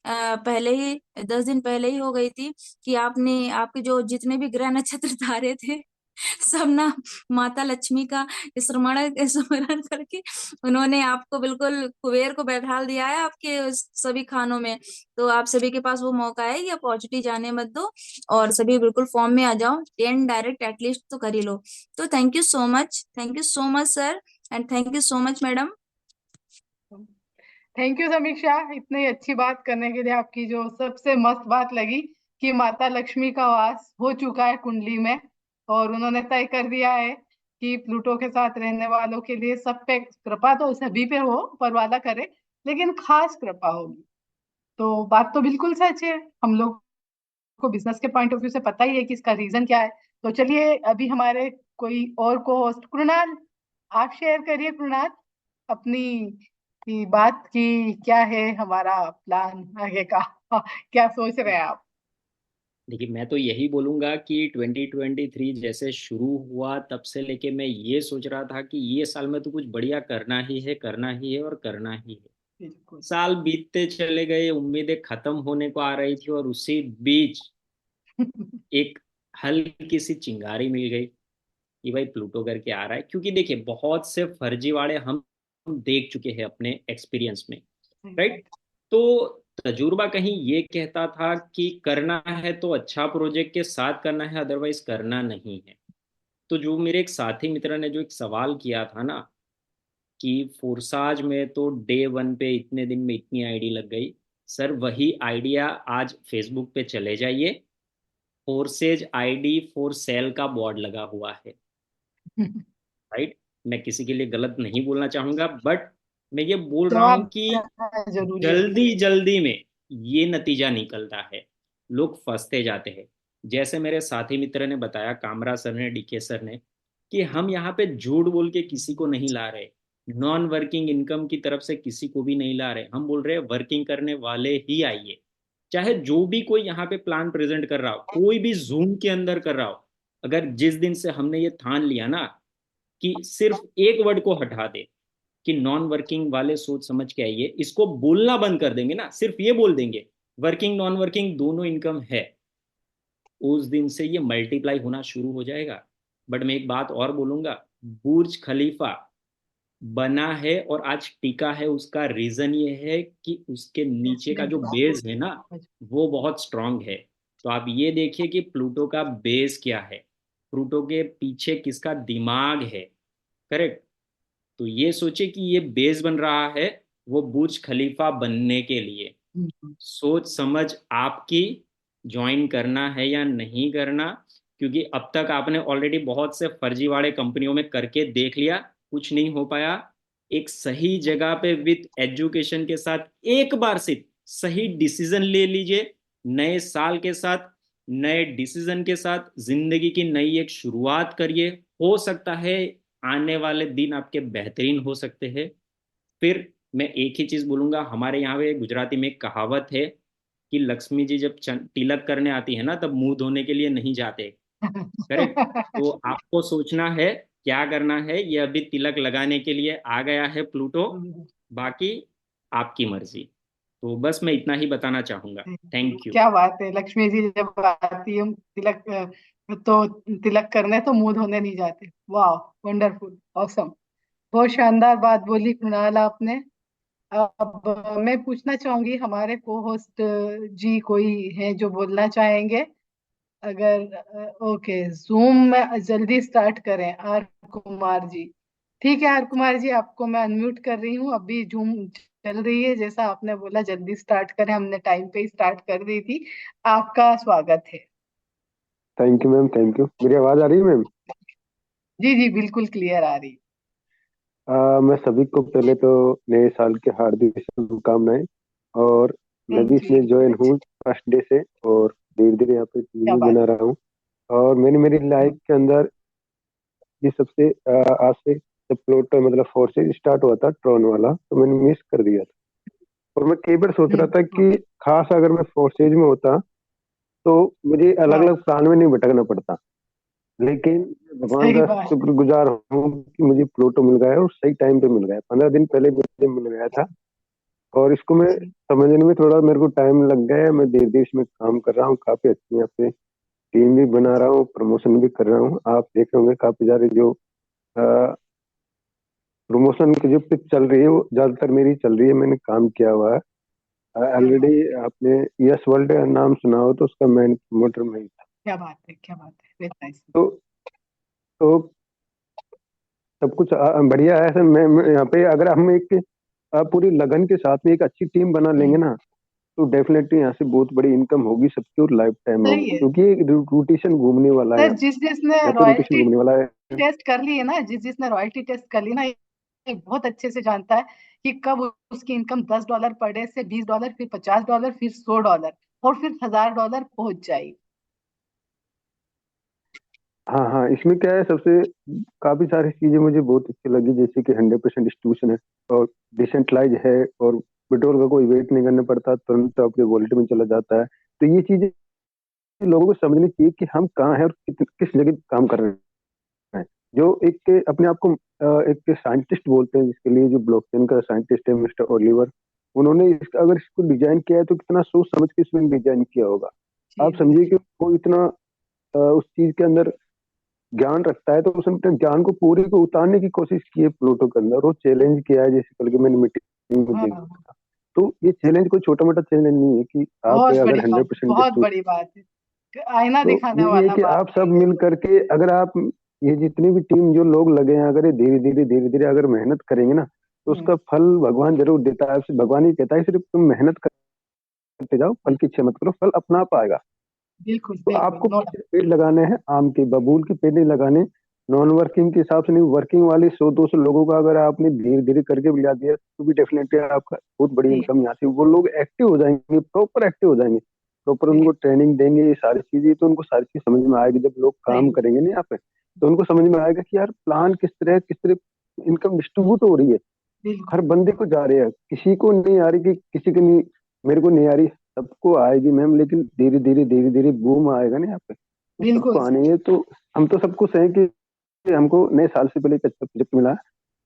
पहले ही, 10 दिन पहले ही हो गई थी, कि आपने, आपके जो जितने भी ग्रह नक्षत्र तारे थे, सब ना माता लक्ष्मी का स्मरण करके उन्होंने आपको बिल्कुल कुबेर को बैठा दिया है आपके उस सभी खानों में। तो आप सभी के पास वो मौका है, ये अपॉर्चुनिटी जाने मत दो, और सभी बिल्कुल फॉर्म में आ जाओ। 10 डायरेक्ट एटलीस्ट तो कर ही लो। तो thank you so much, thank you so much sir, and thank you so much madam. Thank you समीक्षा, इतनी अच्छी बात करने के लिए। आपकी जो सबसे मस्त बात लगी कि माता लक्ष्मी का वास हो चुका है कुंडली में, और उन्होंने तय कर दिया है कि प्लूटो के साथ रहने वालों के लिए सब पे कृपा तो सभी पे हो, ऊपर वाला करे, लेकिन खास कृपा होगी। तो बात तो बिल्कुल सच है। हम लोग को बिजनेस के पॉइंट ऑफ व्यू से पता ही है कि इसका रीजन क्या है। तो चलिए, अभी हमारे कोई और को होस्ट, कृणाल, आप शेयर करिए। कृणाल, अपनी की बात की क्या है हमारा प्लान आगे का? क्या सोच रहे हैं आप? देखिए, मैं तो यही बोलूंगा कि 2023 जैसे शुरू हुआ तब से लेके मैं ये सोच रहा था कि ये साल में तो कुछ बढ़िया करना ही है, करना ही है और करना ही है। बिल्कुल। साल बीतते चले गए, उम्मीदें खत्म होने को आ रही थी, और उसी बीच एक हल्की सी चिंगारी मिल गई कि भाई प्लूटो करके आ रहा है। क्योंकि देखिए, बहुत से फर्जीवाड़े हम देख चुके हैं अपने एक्सपीरियंस में, राइट? तो तजुर्बा कहीं ये कहता था कि करना है तो अच्छा प्रोजेक्ट के साथ करना है, अदरवाइज करना नहीं है। तो जो मेरे एक साथी मित्र ने जो एक सवाल किया था ना, कि फोर्साज में तो डे वन पे इतने दिन में इतनी आईडी लग गई, सर वही आइडिया आज फेसबुक पे चले जाइए, फोर्सेज आईडी फॉर सेल का बोर्ड लगा हुआ है, राइट? मैं किसी के लिए गलत नहीं बोलना चाहूंगा, बट मैं ये बोल रहा हूं जवाब कि देना जरूरी है। जल्दी जल्दी में ये नतीजा निकलता है, लोग फंसते जाते हैं। जैसे मेरे साथी मित्र ने बताया, कामरा सर ने, डीके सर ने, कि हम यहाँ पे झूठ बोल के किसी को नहीं ला रहे, नॉन वर्किंग इनकम की तरफ से किसी को भी नहीं ला रहे। हम बोल रहे हैं वर्किंग करने वाले ही आइए। चाहे जो भी कोई यहाँ पे प्लान प्रेजेंट कर रहा हो, कोई भी जूम के अंदर कर रहा हो, अगर जिस दिन से हमने ये ठान लिया ना कि सिर्फ एक वर्ड को हटा दे कि नॉन वर्किंग वाले सोच समझ के आइए, इसको बोलना बंद कर देंगे ना, सिर्फ ये बोल देंगे वर्किंग नॉन वर्किंग दोनों इनकम है, उस दिन से ये मल्टीप्लाई होना शुरू हो जाएगा। बट मैं एक बात और बोलूंगा, बुर्ज खलीफा बना है और आज टिका है, उसका रीजन ये है कि उसके नीचे का जो बेस है ना, वो बहुत स्ट्रांग है। तो आप ये देखिए कि प्लूटो का बेस क्या है, प्लूटो के पीछे किसका दिमाग है, करेक्ट? तो ये सोचे कि ये बेस बन रहा है वो बुर्ज खलीफा बनने के लिए। सोच समझ आपकी, ज्वाइन करना है या नहीं करना, क्योंकि अब तक आपने ऑलरेडी बहुत से फर्जीवाड़े कंपनियों में करके देख लिया, कुछ नहीं हो पाया। एक सही जगह पे विथ एजुकेशन के साथ एक बार सिर्फ सही डिसीजन ले लीजिए, नए साल के साथ, नए डिसीजन के साथ जिंदगी की नई एक शुरुआत करिए। हो सकता है आने वाले दिन आपके बेहतरीन हो सकते हैं। फिर मैं एक ही चीज बोलूंगा, हमारे यहाँ पे गुजराती में एक कहावत है कि लक्ष्मी जी जब तिलक करने आती है ना, तब मुंह धोने के लिए नहीं जाते, करेक्ट? तो आपको सोचना है क्या करना है, ये अभी तिलक लगाने के लिए आ गया है प्लूटो, बाकी आपकी मर्जी। तो बस मैं इतना ही बताना चाहूंगा। Thank you. क्या बात है, लक्ष्मी जी जब आती है, तिलक तो तिलक करने तो मुंह धोने नहीं जाते। वाह, वंडरफुल, ऑसम, बहुत शानदार बात बोली कुणाल आपने। अब मैं पूछना चाहूंगी, हमारे को होस्ट जी कोई है जो बोलना चाहेंगे? अगर ओके, जूम में जल्दी स्टार्ट करें, आर कुमार जी। ठीक है आर कुमार जी, आपको मैं अनम्यूट कर रही हूँ, अभी जूम चल रही है, जैसा आपने बोला जल्दी स्टार्ट करें, हमने टाइम पे ही स्टार्ट कर दी थी। आपका स्वागत है। Thank you ma'am, thank you. मेरी आवाज आ रही है मैम? जी जी, बिल्कुल क्लियर आ रही। मैं सभी को पहले तो नए साल की हार्दिक शुभकामनाएं। और मैं भी थैंक यू, इसमें ज्वाइन रिक्वेस्ट। हूँ फर्स्ट डे से, और धीरे धीरे यहाँ पे टीम क्या भी बात बना रहा हूँ। और मैंने मेरी है। लाइफ के अंदर ये सबसे आज से जब प्लूटो मतलब फोर्सेज स्टार्ट हुआ था ट्रॉन वाला, तो मैंने मिस कर दिया था। और मैं कई बार सोच रहा था हाँ कि खास अगर मैं फोर्सेज में होता तो मुझे अलग हाँ, अलग प्लान में नहीं भटकना पड़ता। लेकिन भगवान सही का बात। शुक्रगुजार हूँ कि मुझे प्लूटो मिल गया है, और सही टाइम पे मिल गया है। 15 दिन पहले मुझे मिल गया था, और इसको मैं जी, समझने में थोड़ा मेरे को टाइम लग गया है। मैं धीरे धीरे इसमें काम कर रहा हूँ, काफी अच्छी यहाँ पे टीम भी बना रहा हूँ, प्रमोशन भी कर रहा हूँ। आप देख रहे होंगे काफी सारे जो प्रमोशन की जो पिच चल रही है वो ज्यादातर मेरी चल रही है, मैंने काम किया हुआ है क्या बात, ऑलरेडी। आपने यस वर्ल्ड का नाम सुना हो तो उसका मैन प्रमोटर मैं ही था। क्या बात है, क्या बात है, वेरी नाइस। तो तो सब कुछ बढ़िया है सर। मैं यहाँ पे अगर हम एक पूरी लगन के साथ में एक अच्छी टीम बना लेंगे ना, तो डेफिनेटली यहाँ से बहुत बड़ी इनकम होगी सबकी, और लाइफ टाइम होगी, सही है क्योंकि एक रोटेशन घूमने वाला है सर, यहाँ पे। जिस जिसने यहाँ पे रोटेशन रॉयल्टी घूमने वाला है। टेस्ट कर ली है ना, जिस जिसने रॉयल्टी टेस्ट कर ली ना, ये बहुत अच्छे से जानता है कि कब उसकी इनकम $10 पर डे से $20, फिर $50, फिर $100, और फिर $1000 पहुंच जाएगी। हाँ हाँ, इसमें क्या है सबसे काफी सारी चीजें मुझे बहुत अच्छी लगी, जैसे कि 100% डिस्ट्रीब्यूशन है, और डिसेंट्रलाइज है, और पेट्रोल का कोई वेट नहीं करना पड़ता, तुरंत आपके वॉलेट में चला जाता है। तो ये चीजें लोगों को समझनी चाहिए कि हम कहाँ हैं और किस जगह काम कर रहे हैं। जो एक अपने आप को एक साइंटिस्ट बोलते हैं, जिसके लिए जो ब्लॉकचेन का साइंटिस्ट है मिस्टर ओलिवर, उन्होंने अगर इसको डिजाइन किया है तो कितना सोच समझ के इसमें डिजाइन किया होगा। जी आप समझिए बिल्कुल। कि वो इतना उस चीज के अंदर ज्ञान रखता है, तो उसने अपने ज्ञान को पूरे को उतारने की कोशिश की है प्लूटो के अंदर। वो चैलेंज किया है, जैसे कल के मैंने मीटिंग में हाँ, देखा था। तो ये चैलेंज कोई छोटा मोटा चैलेंज नहीं है कि आप बहुत अगर बड़ी बात, 100% बहुत डिस्ट्रीब्यूट। बड़ी बात है, आईना तो दिखाने ये है वाला कि बात आप सब कही है। मिल करके अगर आप ये जितनी भी टीम जो लोग लगे हैं, अगर ये धीरे धीरे अगर मेहनत करेंगे ना, तो हम्म, उसका फल भगवान जरूर देता है। भगवान ही कहता है सिर्फ तुम मेहनत करते जाओ, फल की इच्छा मत करो, फल अपना आप आएगा। बिल्कुल तो बिल्कुल, आपको नो। पेड़ लगाने हैं, आम के बबूल के पेड़ नहीं लगाने। नॉन वर्किंग के हिसाब से नहीं, वर्किंग वाले 100-200 लोगों का अगर आपने धीरे धीरे करके मिला दिया, तो भी डेफिनेटली आपका बहुत बड़ी जी इनकम यहाँ से वो लोग एक्टिव हो जाएंगे, प्रॉपर एक्टिव हो जाएंगे। प्रॉपर जी, उनको ट्रेनिंग देंगे, ये सारी चीजें, तो उनको सारी चीज समझ में आएगी। जब लोग काम सही, करेंगे ना यहाँ पे, तो उनको समझ में आएगा कि यार प्लान किस तरह इनकम डिस्ट्रीब्यूट हो रही है, हर बिल्कुल बंदे को जा रही है। किसी को नहीं आ रही कि किसी को नहीं, मेरे को नहीं आ रही, सबको आएगी मैम। लेकिन धीरे धीरे बूम आएगा ना यहाँ पे, तो सबको बिल्कुल आनी है। तो हम तो सबको सही कि हमको नए साल से पहले एक अच्छा प्रोजेक्ट मिला है,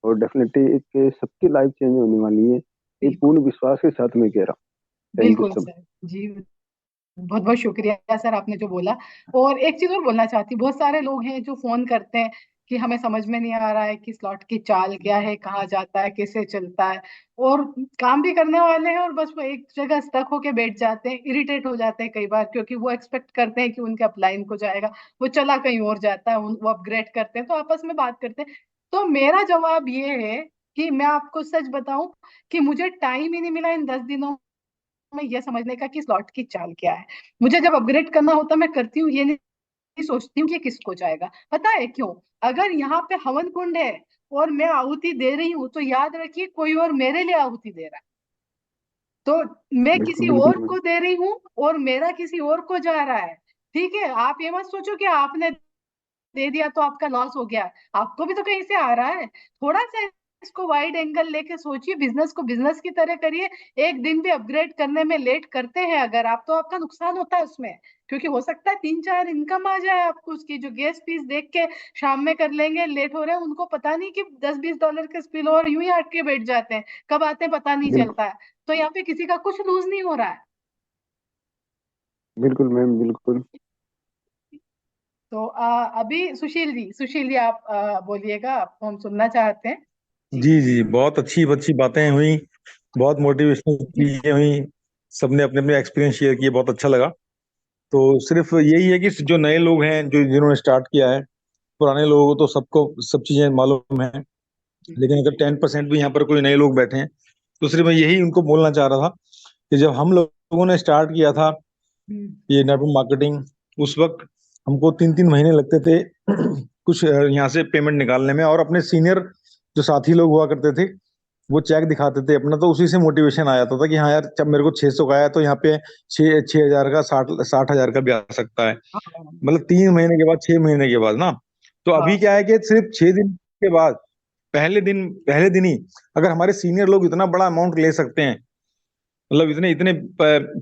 और डेफिनेटली एक सबकी लाइफ चेंज होने वाली है, ये बिल्कुल पूर्ण विश्वास के साथ मैं कह रहा हूँ। थैंक यू बिल्कुल सब। सर जी, बहुत बहुत शुक्रिया सर, आपने जो बोला। और एक चीज और बोलना चाहती हूँ, बहुत सारे लोग हैं जो फोन करते हैं कि हमें समझ में नहीं आ रहा है कि स्लॉट की चाल क्या है, कहाँ जाता है, कैसे चलता है, और काम भी करने वाले हैं, और बस वो एक जगह स्टक होके बैठ जाते हैं, इरिटेट हो जाते हैं कई बार, क्योंकि वो एक्सपेक्ट करते हैं कि उनके अपलाइन को जाएगा, वो चला कहीं और जाता है, वो अपग्रेड करते हैं, तो आपस में बात करते हैं। तो मेरा जवाब ये है कि मैं आपको सच बताऊं कि मुझे टाइम ही नहीं मिला इन 10 दिनों में ये समझने का कि स्लॉट की चाल क्या है। मुझे जब अपग्रेड करना होता मैं करती हूँ, ये नहीं सोचती हूँ कि किसको जाएगा। पता है क्यों? अगर यहाँ पे हवन कुंड है और मैं आहुति दे रही हूँ, तो याद रखिए कोई और मेरे लिए आहुति दे रहा है। तो मैं बिल्कुल किसी बिल्कुल और मैम। को दे रही हूँ और मेरा किसी और को जा रहा है। ठीक है, आप ये मत सोचो कि आपने दे दिया तो आपका लॉस हो गया, आपको भी तो कहीं से आ रहा है। थोड़ा सा इसको वाइड एंगल लेके सोचिए, बिजनेस को बिजनेस की तरह करिए। एक दिन भी अपग्रेड करने में लेट करते हैं अगर आप, तो आपका नुकसान होता है उसमें, क्योंकि हो सकता है 3-4 इनकम आ जाए आपको उसकी, जो गैस फीस देख के शाम में कर लेंगे, लेट हो रहे हैं उनको पता नहीं कि $10-20 के स्पिल और यूं ही हट के बैठ जाते हैं, कब आते हैं पता नहीं बिल्कुल चलता है। तो यहाँ पे किसी का कुछ लूज नहीं हो रहा है। बिल्कुल मैम, बिल्कुल। तो अभी सुशील जी आप बोलिएगा, आपको हम सुनना चाहते हैं। जी जी, बहुत अच्छी अच्छी बातें हुई, बहुत मोटिवेशनल चीजें हुई, सबने अपने अपने एक्सपीरियंस शेयर किए, बहुत अच्छा लगा। तो सिर्फ यही है कि जो नए लोग हैं, जो जिन्होंने स्टार्ट किया है, पुराने लोगों को तो सबको सब चीजें मालूम है, लेकिन अगर 10% भी यहाँ पर कोई नए लोग बैठे हैं, तो सिर्फ मैं यही उनको बोलना चाह रहा था कि जब हम लोगों ने स्टार्ट किया था ये नेटवर्क मार्केटिंग, उस वक्त हमको 3-3 महीने लगते थे कुछ यहाँ से पेमेंट निकालने में, और अपने सीनियर जो साथी लोग हुआ करते थे वो चेक दिखाते थे अपना, तो उसी से मोटिवेशन आ जाता था कि हाँ यार, जब मेरे को 600 का आया तो यहाँ पे 6,000 का 60,000 का भी आ सकता है। मतलब 3 महीने के बाद, 6 महीने के बाद ना। तो अभी क्या है कि सिर्फ 6 दिन के बाद, पहले दिन ही अगर हमारे सीनियर लोग इतना बड़ा अमाउंट ले सकते हैं, मतलब इतने इतने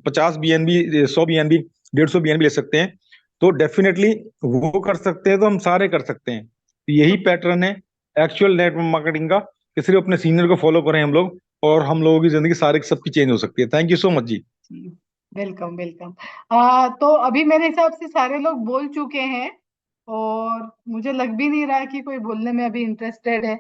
50 BNB, 100 BNB, 150 BNB ले सकते हैं, तो डेफिनेटली वो कर सकते हैं तो हम सारे कर सकते हैं। तो यही पैटर्न है एक्चुअल नेटवर्क मार्केटिंग का, कि सिर्फ अपने सीनियर को फॉलो करें हम लोग, और हम लोगों की जिंदगी सारी सबकी चेंज हो सकती है। थैंक यू सो मच जी। Welcome welcome. तो अभी मेरे हिसाब से सारे लोग बोल चुके हैं, और मुझे लग भी नहीं रहा कि कोई बोलने में अभी इंटरेस्टेड है।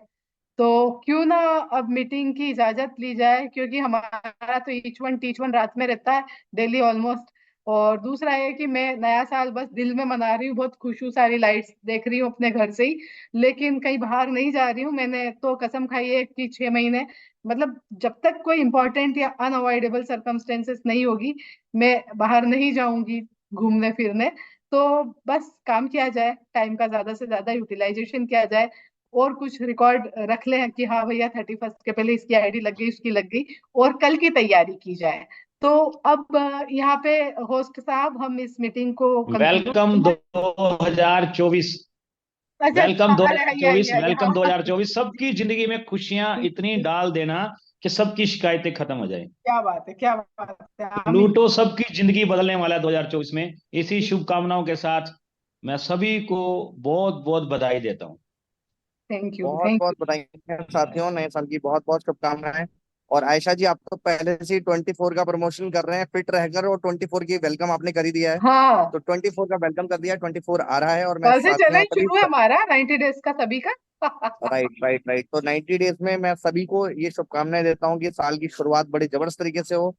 तो क्यों ना अब मीटिंग की इजाजत ली जाए, क्योंकि हमारा तो ईच वन टीच वन रात में रहता है डेली ऑलमोस्ट। और दूसरा है कि मैं नया साल बस दिल में मना रही हूँ, बहुत खुश हूँ, सारी लाइट्स देख रही हूँ अपने घर से ही, लेकिन कहीं बाहर नहीं जा रही हूँ। मैंने तो कसम खाई है कि 6 महीने, मतलब जब तक कोई इंपॉर्टेंट या अनअवॉइडेबल सर्कमस्टेंसेस नहीं होगी, मैं बाहर नहीं जाऊंगी घूमने फिरने। तो बस काम किया जाए, टाइम का ज्यादा से ज्यादा यूटिलाइजेशन किया जाए, और कुछ रिकॉर्ड रख लें कि हाँ भैया 31 के पहले इसकी आईडी लग गई, उसकी लग गई, और कल की तैयारी की जाए। तो अब यहाँ पे होस्ट साहब, हम इस मीटिंग को वेलकम 2024। अच्छा, वेलकम अरे आइए 2024, आइए, वेलकम हाँ 2024। सबकी जिंदगी में खुशियां इतनी डाल देना कि सबकी शिकायतें खत्म हो जाए। क्या बात है, क्या बात है, आमीन। प्लूटो सबकी जिंदगी बदलने वाला है 2024 में। इसी शुभकामनाओं के साथ मैं सभी को बहुत बहुत बधाई देता हूँ। थैंक यू बहुत थैंक बहुत बधाई साथियों, नए साल की बहुत बहुत शुभकामनाएं। और आयशा जी, आप तो पहले से ही 24 का प्रमोशन कर रहे हैं फिट रहकर, और 24 की वेलकम आपने कर ही दिया है। यू। हाँ, तो 24 का वेलकम कर दिया, 24 आ रहा है, और मैं कल से साथियों चैलेंज सभी। शुरू है हमारा 90 डेज का सभी का। Right right right. तो 90 डेज में मैं सभी को ये शुभकामनाएं देता हूँ कि साल की शुरुआत बड़ी जबरदस्त तरीके से हो,